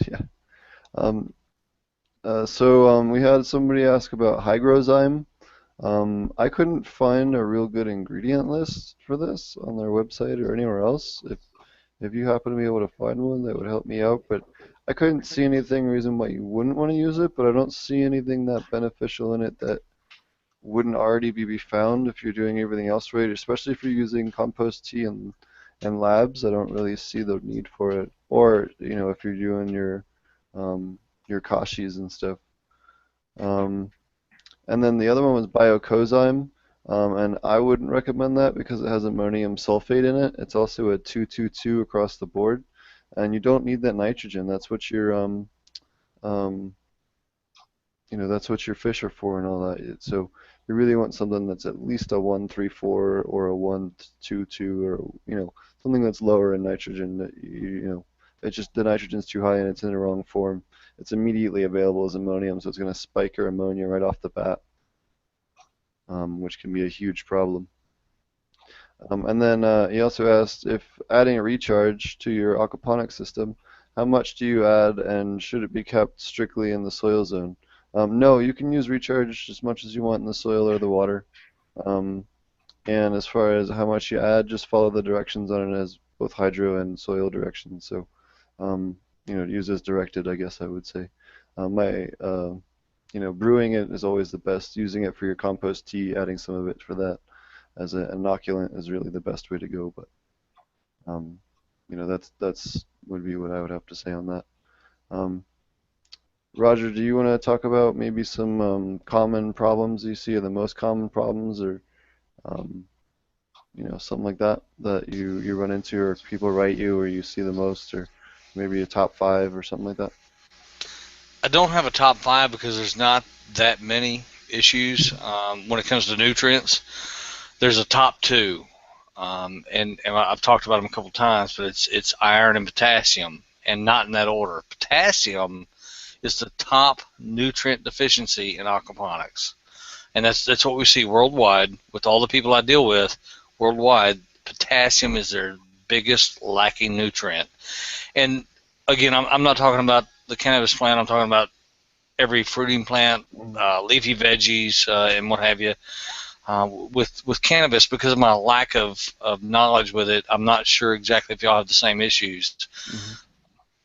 Yeah. Um, we had somebody ask about Hygrozyme. I couldn't find a real good ingredient list for this on their website or anywhere else. If you happen to be able to find one, that would help me out. But I couldn't see anything reason why you wouldn't want to use it. But I don't see anything that beneficial in it that wouldn't already be found if you're doing everything else right. Especially if you're using compost tea and labs, I don't really see the need for it. Or if you're doing your kashis and stuff. Um, And then the other one was biocozyme, and I wouldn't recommend that because it has ammonium sulfate in it. It's also a 222 across the board, and you don't need that nitrogen. That's what um, that's what your fish are for and all that. So you really want something that's at least a 134 or a 122 or something that's lower in nitrogen. That it's just the nitrogen's too high and it's in the wrong form. It's immediately available as ammonium, so it's going to spike your ammonia right off the bat, which can be a huge problem. And then he also asked if adding a recharge to your aquaponics system, how much do you add and should it be kept strictly in the soil zone? No, you can use recharge as much as you want in the soil or the water. Um, and as far as how much you add, just follow the directions on it as both hydro and soil directions. So, use as directed, I guess I would say. Brewing it is always the best. Using it for your compost tea, adding some of it for that as an inoculant is really the best way to go. But um, that's would be what I would have to say on that. Um, Roger, do you want to talk about maybe some common problems you see, or the most common problems, or um, something like that that you run into, or people write you, or you see the most, or maybe a top 5 or something like that? I don't have a top 5 because there's not that many issues when it comes to nutrients. There's a top 2, and I've talked about them a couple times, but it's iron and potassium, and not in that order. Potassium is the top nutrient deficiency in aquaponics, and that's what we see worldwide with all the people I deal with worldwide. Potassium is their biggest lacking nutrient, and again, I'm not talking about the cannabis plant. I'm talking about every fruiting plant, leafy veggies, and what have you. With cannabis, because of my lack of knowledge with it, I'm not sure exactly if y'all have the same issues.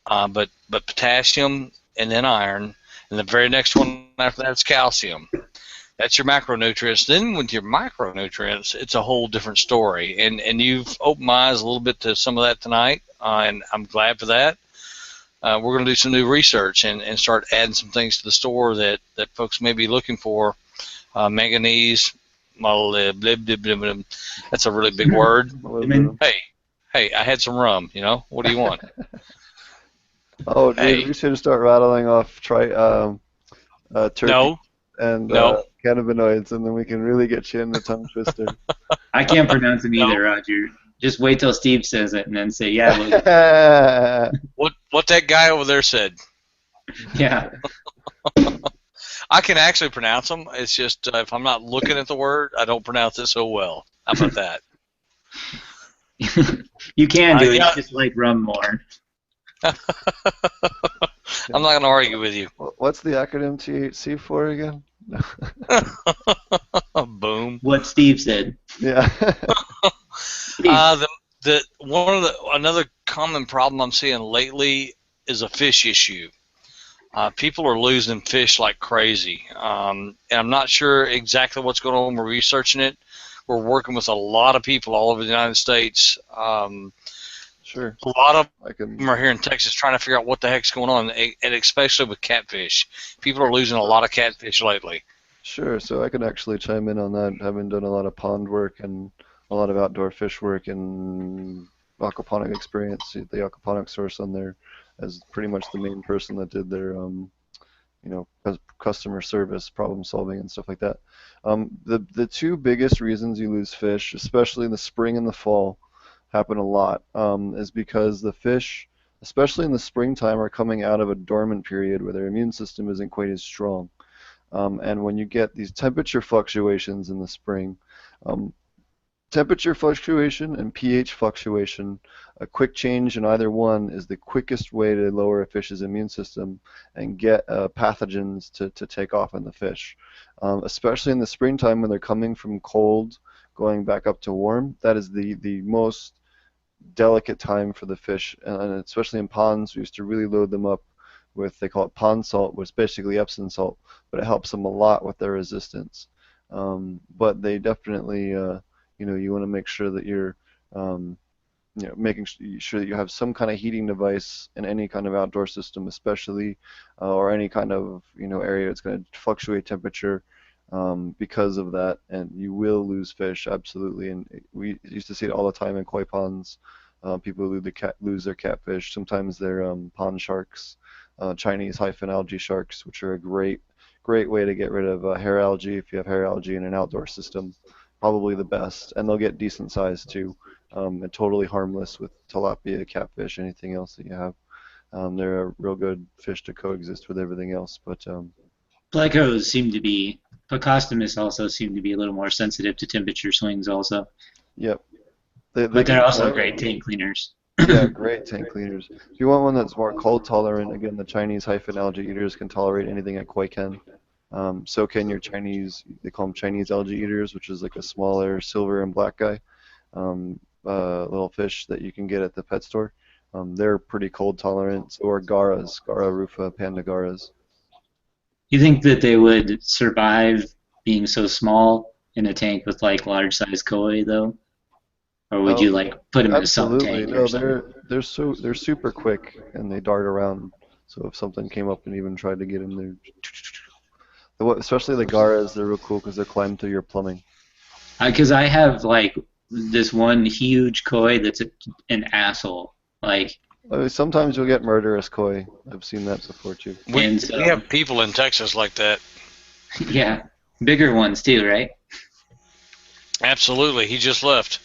Mm-hmm. But potassium and then iron, and the very next one after that is calcium. That's your macronutrients. Then with your micronutrients, it's a whole different story. And you've opened my eyes a little bit to some of that tonight, and I'm glad for that. We're going to do some new research and start adding some things to the store that folks may be looking for. Manganese, molybdenum. That's a really big word. Hey, I had some rum. What do you want? Oh, dude, Hey, we should start rattling off terpenes no, and no. cannabinoids, and then we can really get you in the tongue twister. I can't pronounce them either, Roger. Just wait till Steve says it and then say, yeah, What that guy over there said. yeah. I can actually pronounce them. It's just if I'm not looking at the word, I don't pronounce it so well. How about that? You can do it. Yeah. You just like rum more. I'm not going to argue with you. What's the acronym THC for again? Boom. What Steve said. Yeah. Another common problem I'm seeing lately is a fish issue. People are losing fish like crazy, and I'm not sure exactly what's going on. We're researching it. We're working with a lot of people all over the United States. Sure. A lot of them are here in Texas trying to figure out what the heck's going on, and especially with catfish. People are losing a lot of catfish lately. Sure. So I can actually chime in on that, having done a lot of pond work and a lot of outdoor fish work and aquaponic experience. The aquaponic source on there as pretty much the main person that did their customer service, problem solving, and stuff like that. The two biggest reasons you lose fish, especially in the spring and the fall, happen a lot, is because the fish, especially in the springtime, are coming out of a dormant period where their immune system isn't quite as strong. And when you get these temperature fluctuations in the spring, temperature fluctuation and pH fluctuation, a quick change in either one is the quickest way to lower a fish's immune system and get pathogens to take off in the fish. Especially in the springtime when they're coming from cold, going back up to warm, that is the most delicate time for the fish, and especially in ponds, we used to really load them up with, they call it pond salt, which is basically Epsom salt, but it helps them a lot with their resistance. But they definitely you want to make sure that you're making sure that you have some kind of heating device in any kind of outdoor system, especially or any kind of area that's going to fluctuate temperature, because of that, and you will lose fish, absolutely. And we used to see it all the time in koi ponds. People lose their catfish. Sometimes they're pond sharks, Chinese hyphen algae sharks, which are a great way to get rid of hair algae if you have hair algae in an outdoor system. Probably the best, and they'll get decent size too, and totally harmless with tilapia, catfish, anything else that you have. They're a real good fish to coexist with everything else. But Plecos seem to be, Plecostomus also seem to be a little more sensitive to temperature swings also. Yep. But they're also great tank cleaners. Yeah, great tank cleaners. If you want one that's more cold tolerant, again, the Chinese hyphen algae eaters can tolerate anything that koi can. So can your Chinese, they call them Chinese algae eaters, which is like a smaller silver and black guy, little fish that you can get at the pet store. They're pretty cold tolerant, or garas, Gara rufa, panda garas. You think that they would survive being so small in a tank with like large size koi though? Or would you like put them in a sub tank or something? They're super quick and they dart around. So if something came up and even tried to get in there, especially the garas, they're real cool because they climb through your plumbing. Because I have like this one huge koi that's an asshole. Like, sometimes you'll get murderous koi. I've seen that before too. We have people in Texas like that. Yeah, bigger ones too, right? Absolutely. He just left.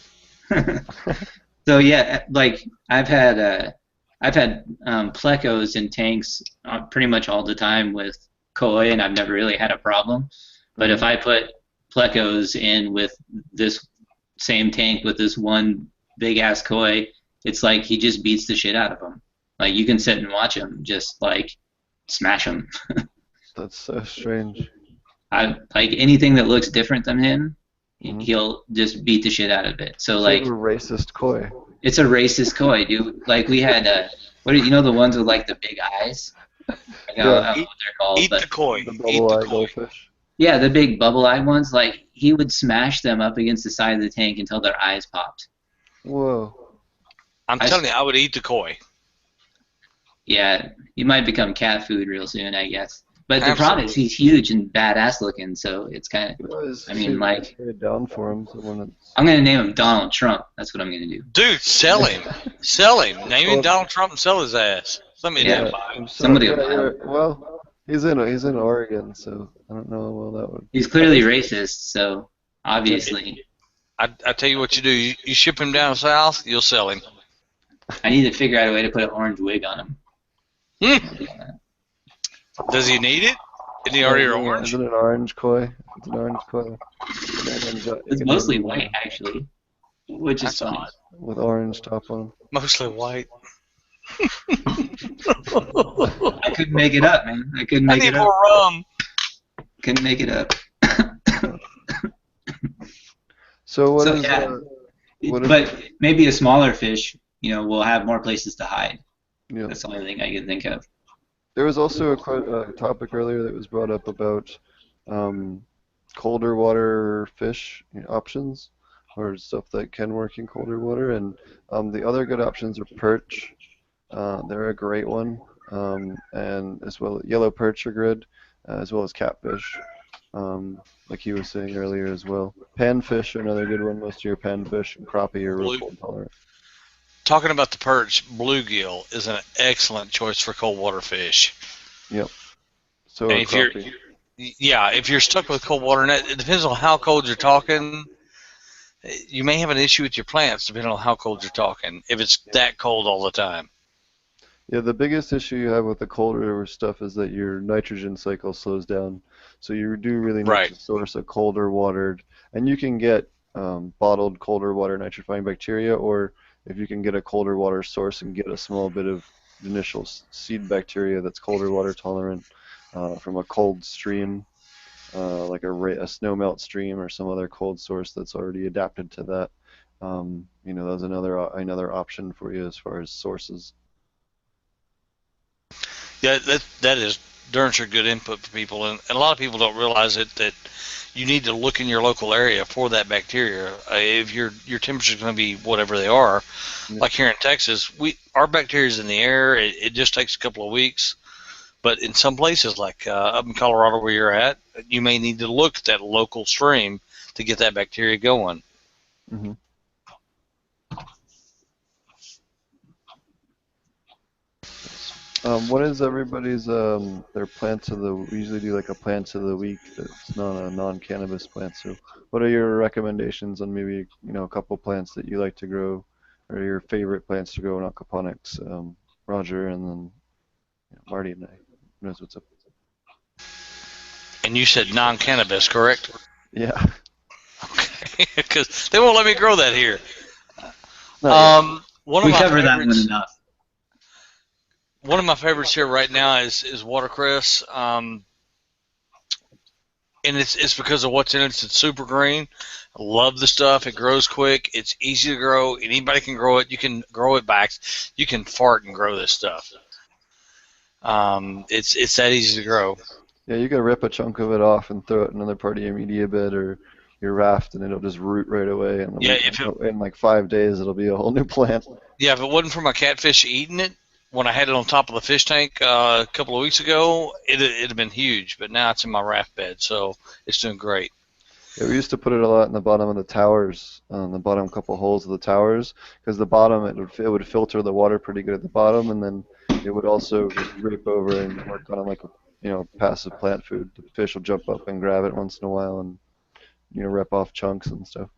So yeah, like I've had plecos in tanks pretty much all the time with koi, and I've never really had a problem. But if I put plecos in with this same tank with this one big ass koi, it's like he just beats the shit out of them. Like you can sit and watch him just like smash him. That's so strange. I like anything that looks different than him, Hmm. he'll just beat the shit out of it. So So you have a like racist koi. it's a racist koi, dude. Like we had you know the ones with like the big eyes? I Yeah, don't know Eat, what they're called, eat but the koi. the Eat bubble the eye koi. goldfish. yeah, the big bubble-eyed ones. Like he would smash them up against the side of the tank until their eyes popped. Whoa. I'm I telling you, I would eat the koi. Yeah, he might become cat food real soon, I guess. But the problem is Absolutely. he's huge and badass looking, so it's kind of. You always I mean, seem like very down for him. So when it's I'm gonna name him Donald Trump. That's what I'm gonna do. Dude, sell him. Sell him. Name him well, Donald Trump and sell his ass. Somebody Yeah, damn yeah, buy him. I'm sure. somebody will Yeah, buy him. well, he's in Oregon, so I don't know how well that would. He's clearly racist, so obviously I tell you what you do. You ship him down south, you'll sell him. I need to figure out a way to put an orange wig on him. Hmm. Does he need it? Isn't he already Is orange? it an orange koi? It's an orange koi. You It's can name mostly him white actually, which is That's funny. odd. with orange top on him. Mostly white. I couldn't make it up, man. I couldn't I make need it up. more rum. Couldn't make it up. So what So is yeah, what is but maybe a smaller fish, will have more places to hide. you know? That's the only thing I can think of. There was also a topic earlier that was brought up about um, colder water fish options or stuff that can work in colder water, and the other good options are perch. They're a great one, and as well yellow perch are good, as well as catfish, like you were saying earlier as well. Panfish are another good one. Most of your panfish and crappie are real Blue. cold tolerant. Talking about the perch, bluegill is an excellent choice for cold water fish. Yep. So And are crappie. if you're stuck with cold water, and it depends on how cold you're talking. You may have an issue with your plants depending on how cold you're talking. If it's that cold all the time. Yeah, the biggest issue you have with the colder stuff is that your nitrogen cycle slows down. So you do really need Right. to source a colder watered, and you can get bottled colder water nitrifying bacteria, or if you can get a colder water source and get a small bit of initial seed bacteria that's colder water tolerant from a cold stream, like a snowmelt stream or some other cold source that's already adapted to that. That's another option for you as far as sources. Yeah, that is darn sure good input for people, and a lot of people don't realize it that you need to look in your local area for that bacteria. If your temperature is going to be whatever they are, Yeah. like here in Texas, our bacteria is in the air. It just takes a couple of weeks. But in some places, like up in Colorado where you're at, you may need to look at that local stream to get that bacteria going. Mm-hmm. What is everybody's their plants of the? We usually do like a plants of the week that's not a non-cannabis plant. So, what are your recommendations on maybe a couple plants that you like to grow, or your favorite plants to grow in aquaponics? Roger, and then Marty and I knows what's up. And you said non-cannabis, correct? Yeah. Okay, because they won't let me grow that here. Not yet. One of We my covered that one favorites. enough. One of my favorites here right now is watercress, and it's because of what's in it. It's super green. I love the stuff. It grows quick. It's easy to grow. Anybody can grow it. You can grow it back. You can fart and grow this stuff. It's that easy to grow. Yeah, you can rip a chunk of it off and throw it in another part of your media bed or your raft, and it'll just root right away. And Yeah, in like 5 days, it'll be a whole new plant. Yeah, if it wasn't for my catfish eating it, when I had it on top of the fish tank a couple of weeks ago, it'd have been huge. But now it's in my raft bed, so it's doing great. Yeah, we used to put it a lot in the bottom of the towers, on the bottom couple holes of the towers, because the bottom it would filter the water pretty good at the bottom, and then it would also just drape over and work on it like a passive plant food. The fish will jump up and grab it once in a while and rip off chunks and stuff.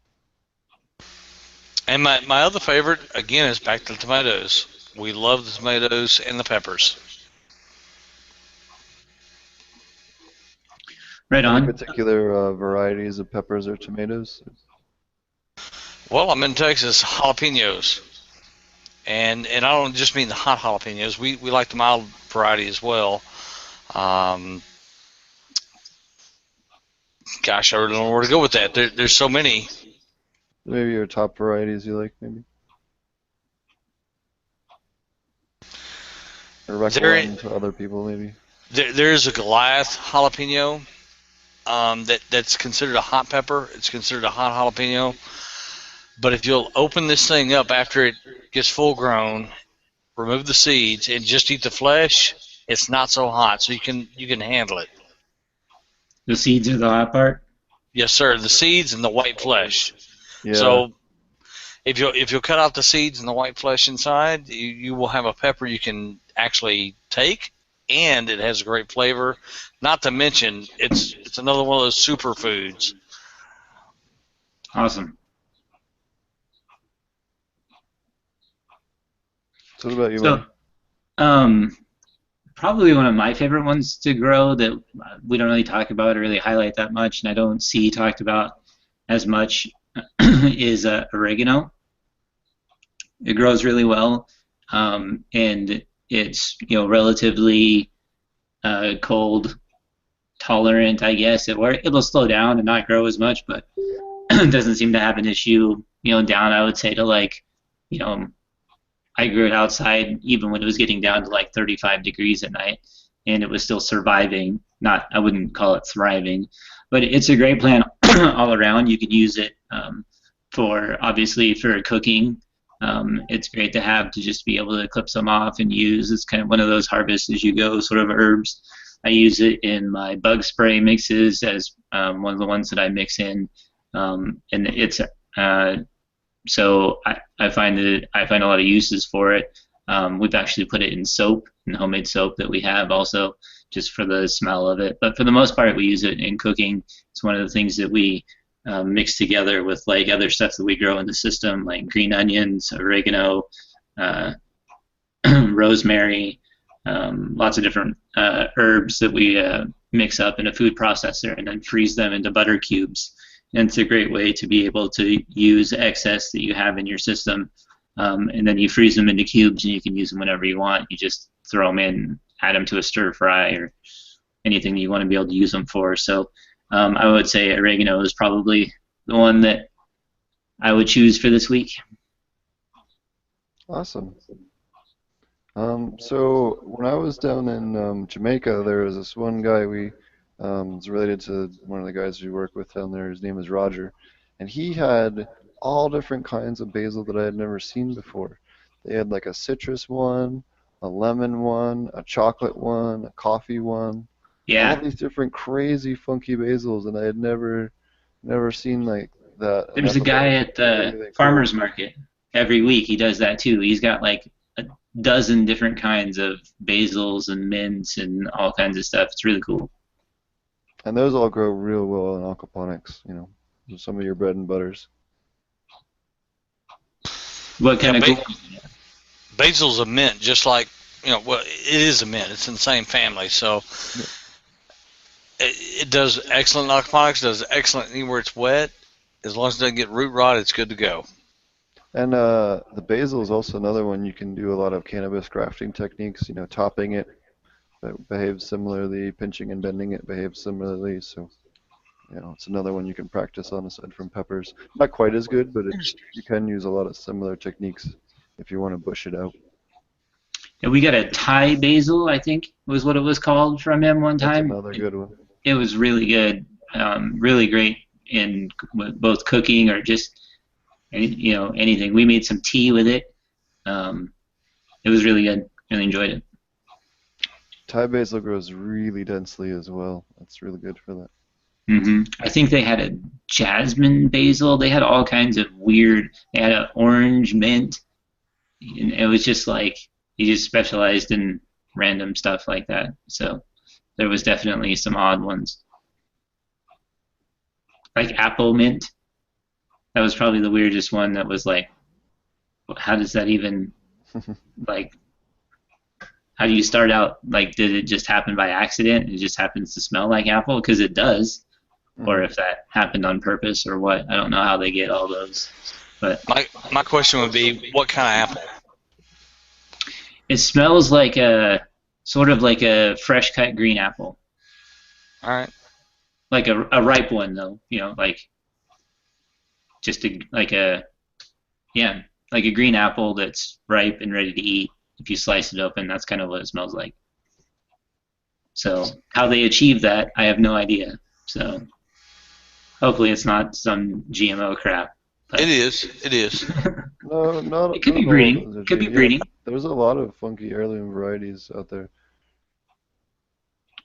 And my other favorite, again, is back to the tomatoes. We love the tomatoes and the peppers. Right Any on. particular varieties of peppers or tomatoes? Well, I'm in Texas, jalapenos. And I don't just mean the hot jalapenos. We like the mild variety as well. Um, Gosh, I really don't know where to go with that. There's so many. Maybe your top varieties you like, maybe, or There, recommend to other people, maybe. there's a Goliath jalapeno that's considered a hot pepper. It's considered a hot jalapeno. But if you'll open this thing up after it gets full grown, remove the seeds, and just eat the flesh, it's not so hot, so you can handle it. The seeds are the hot part. Yes, sir. The seeds and the white flesh. Yeah. So if you'll cut out the seeds and the white flesh inside, you will have a pepper you can actually take, and it has a great flavor. Not to mention, it's another one of those superfoods. Awesome. So what about you, So, Mike? probably one of my favorite ones to grow that we don't really talk about or really highlight that much, and I don't see talked about as much is oregano. It grows really well, and it's relatively cold tolerant, I guess. It'll slow down and not grow as much, but it doesn't seem to have an issue. Down I would say to like, you know, I grew it outside even when it was getting down to like 35 degrees at night, and it was still surviving. Not, I wouldn't call it thriving, but it's a great plant all around. You could use it obviously for cooking. It's great to have to just be able to clip some off and use. It's kind of one of those harvest as you go sort of herbs. I use it in my bug spray mixes as one of the ones that I mix in, and it's so I find a lot of uses for it. We've actually put it in soap, in homemade soap that we have also, just for the smell of it. But for the most part, we use it in cooking. It's one of the things that we mix together with like other stuff that we grow in the system, like green onions, oregano, rosemary, lots of different herbs that we mix up in a food processor and then freeze them into butter cubes. And it's a great way to be able to use excess that you have in your system, and then you freeze them into cubes and you can use them whenever you want. You just throw them in, add them to a stir fry or anything that you want to be able to use them for. So I would say oregano is probably the one that I would choose for this week. Awesome. So when I was down in Jamaica, there was this one guy we is related to one of the guys we work with down there. His name is Roger, and he had all different kinds of basil that I had never seen before. They had like a citrus one, a lemon one, a chocolate one, a coffee one. All Yeah, these different crazy funky basils, and I had never seen like that. And there's that's a what made guy it at the really cool. farmer's market every week. He does that too. He's got like a dozen different kinds of basils and mints and all kinds of stuff. It's really cool. And those all grow real well in aquaponics. Those are some of your bread and butters. What Yeah, kind of cool? basil's a mint, just like well, it is a mint. It's in the same family, so Yeah. it does excellent in aquaponics. Does excellent anywhere it's wet. As long as it doesn't get root rot, it's good to go. And the basil is also another one you can do a lot of cannabis grafting techniques. Topping it behaves similarly, pinching and bending it behaves similarly. So, it's another one you can practice on aside from peppers. Not quite as good, but you can use a lot of similar techniques if you want to bush it out. Yeah, we got a Thai basil, I think was what it was called from him one That's time. another good one. It was really good, really great in both cooking or just anything. We made some tea with it. It was really good. Really enjoyed it. Thai basil grows really densely as well. That's really good for that. I think they had a jasmine basil. They had all kinds of weird. They had an orange mint. And it was just like he just specialized in random stuff like that. So there was definitely some odd ones, like apple mint. That was probably the weirdest one. That was like, how does that even like? How do you start out? Like, did it just happen by accident? It just happens to smell like apple because it does, or if that happened on purpose or what. I don't know how they get all those, but My question would be, what kind of apple? It smells like a sort of like a fresh cut green apple, All right. like a ripe one though. Like just like a yeah, like a green apple that's ripe and ready to eat. If you slice it open, that's kind of what it smells like. So how they achieve that, I have no idea. So hopefully it's not some GMO crap, It but is. It is. No, it not could be not all of breeding. those are Could be GM. Yeah, breeding. there's a lot of funky heirloom varieties out there.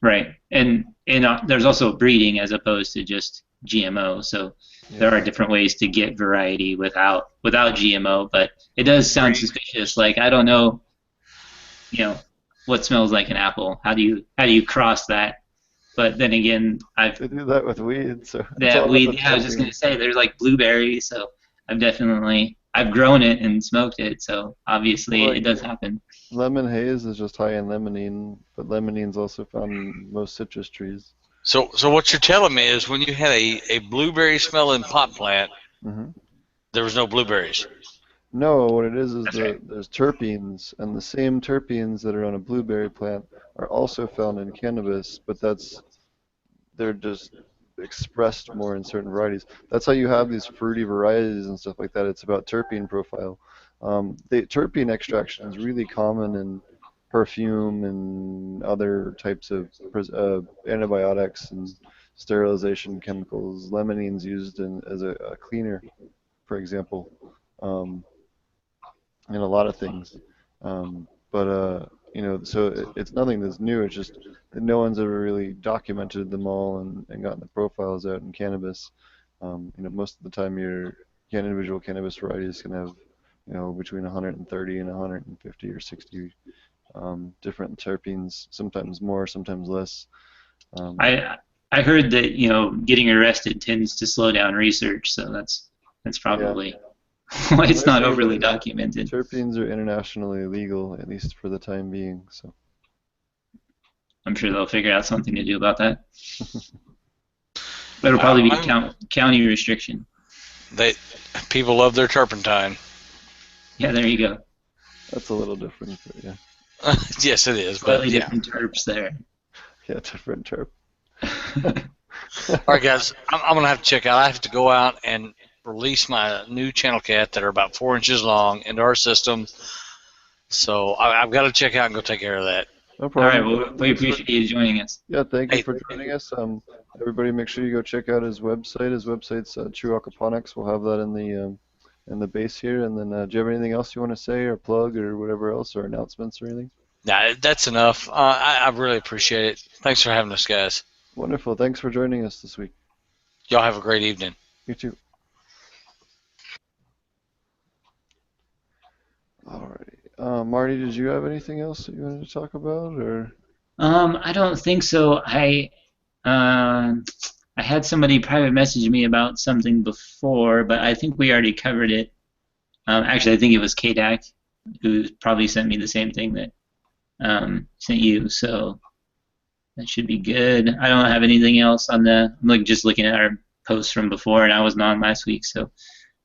Right. And there's also breeding as opposed to just GMO. So Yeah. there are different ways to get variety without GMO, but it does sound Breed. suspicious. Like I don't know, what smells like an apple. How do you cross that? But then again, I've They do that with weed, so it's that all about weed. the Yeah, I was just gonna terpenes. say there's like blueberries. So I've grown it and smoked it. So Well, obviously it like does happen. lemon haze is just high in limonene, but limonene is also found in most citrus trees. So what you're telling me is when you had a blueberry smelling pot plant, Hmm. there was no blueberries. No, what it is That's right. there's terpenes, and the same terpenes that are on a blueberry plant are also found in cannabis, but they're just expressed more in certain varieties. That's how you have these fruity varieties and stuff like that. It's about terpene profile. The terpene extraction is really common in perfume and other types of antibiotics and sterilization chemicals. Limonene used as a cleaner, for example. Um, in a lot of things. But so it's nothing that's new. It's just that no one's ever really documented them all and gotten the profiles out in cannabis. Most of the time individual cannabis varieties can have, between 130 and 150 or 60 different terpenes, sometimes more, sometimes less. Um, I I heard that getting arrested tends to slow down research, so that's yeah, probably why the it's nice not thing about overly it is documented. terpenes are internationally legal, at least for the time being. So I'm sure they'll figure out something to do about that. It'll I, probably be I'm county restriction. they people love their turpentine. Yeah, there you go. that's a little different, but yeah. Yes, it is. But Slightly yeah. different terps there. Yeah, different terp. All right, guys. I'm gonna have to check out. I have to go out and release my new channel cat that are about 4 inches long into our system. So I've got to check out and go take care of that. No All right, problem. well, we Thanks for appreciate you joining us. Yeah, thank you Hey, for joining us. Everybody, make sure you go check out his website. His website's True Aquaponics. We'll have that in the base here. And then, do you have anything else you want to say or plug or whatever else or announcements or anything? nah, that's enough. I really appreciate it. Thanks for having us, guys. Wonderful. Thanks for joining us this week. Y'all have a great evening. You too. Alrighty. Marty, did you have anything else that you wanted to talk about or? I don't think so. Um I had somebody private message me about something before, but I think we already covered it. Actually, I think it was KDAC who probably sent me the same thing that sent you. So that should be good. I don't have anything else on I'm like just looking at our posts from before, and I wasn't on last week, so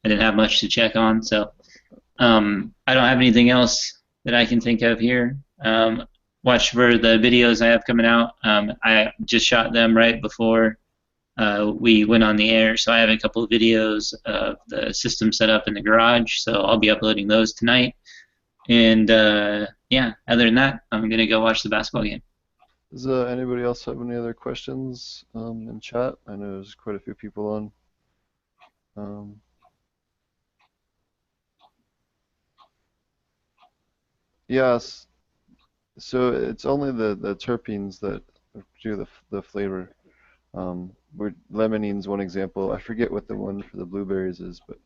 I didn't have much to check on. So I don't have anything else that I can think of here. Watch for the videos I have coming out. I just shot them right before we went on the air, so I have a couple of videos of the system set up in the garage. So I'll be uploading those tonight. And yeah, other than that, I'm gonna go watch the basketball game. Does anybody else have any other questions in chat? I know there's quite a few people on. Um, yes, so it's only the terpenes that do the flavor. Limonene's one example. I forget what the one for the blueberries is, but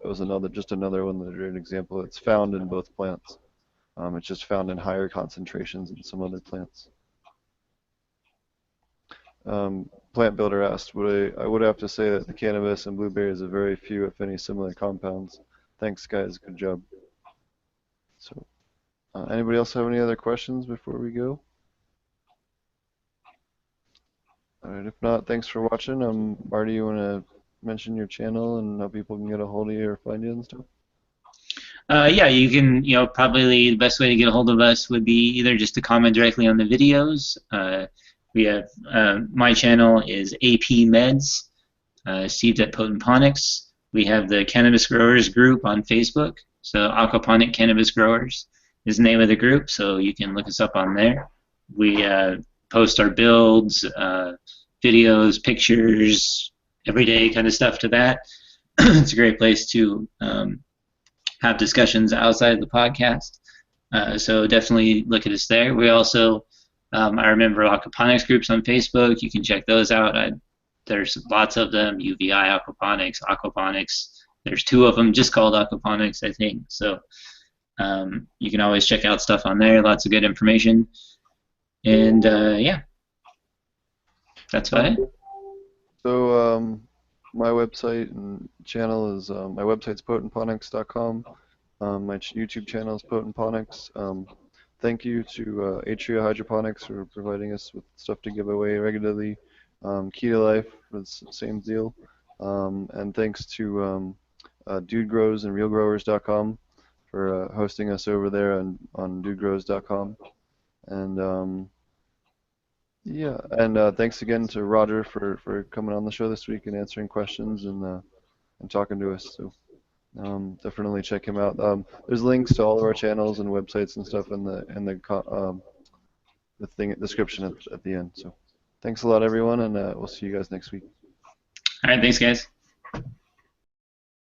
that was just another one that an example. It's found in both plants. It's just found in higher concentrations in some other plants. Plant Builder asked, I would have to say that the cannabis and blueberries have very few, if any, similar compounds. Thanks, guys. Good job. So, anybody else have any other questions before we go? All right, if not, thanks for watching. Marty, you want to mention your channel and how people can get a hold of you or find you and stuff? Yeah, you can, probably the best way to get a hold of us would be either just to comment directly on the videos. We have, my channel is AP Meds, Steve at Potent Ponics. We have the Cannabis Growers group on Facebook. So Aquaponic Cannabis Growers is the name of the group, so you can look us up on there. We post our builds, videos, pictures, everyday kind of stuff to that. It's a great place to have discussions outside of the podcast. So definitely look at us there. We also, I remember aquaponics groups on Facebook. You can check those out. There's lots of them, UVI aquaponics, aquaponics. There's 2 of them just called aquaponics, I think. So you can always check out stuff on there. Lots of good information. And yeah, that's about it. So my website and channel is my website's potentponics.com. My YouTube channel is Potent Ponics. Thank you to Atria Hydroponics for providing us with stuff to give away regularly. Key to Life was the same deal. And thanks to Dude Grows and RealGrowers.com for hosting us over there on dudegrows.com. And yeah, and thanks again to Roger for coming on the show this week and answering questions and talking to us. So definitely check him out. There's links to all of our channels and websites and stuff in the thing description at the end. So thanks a lot, everyone, and we'll see you guys next week. All right, thanks, guys.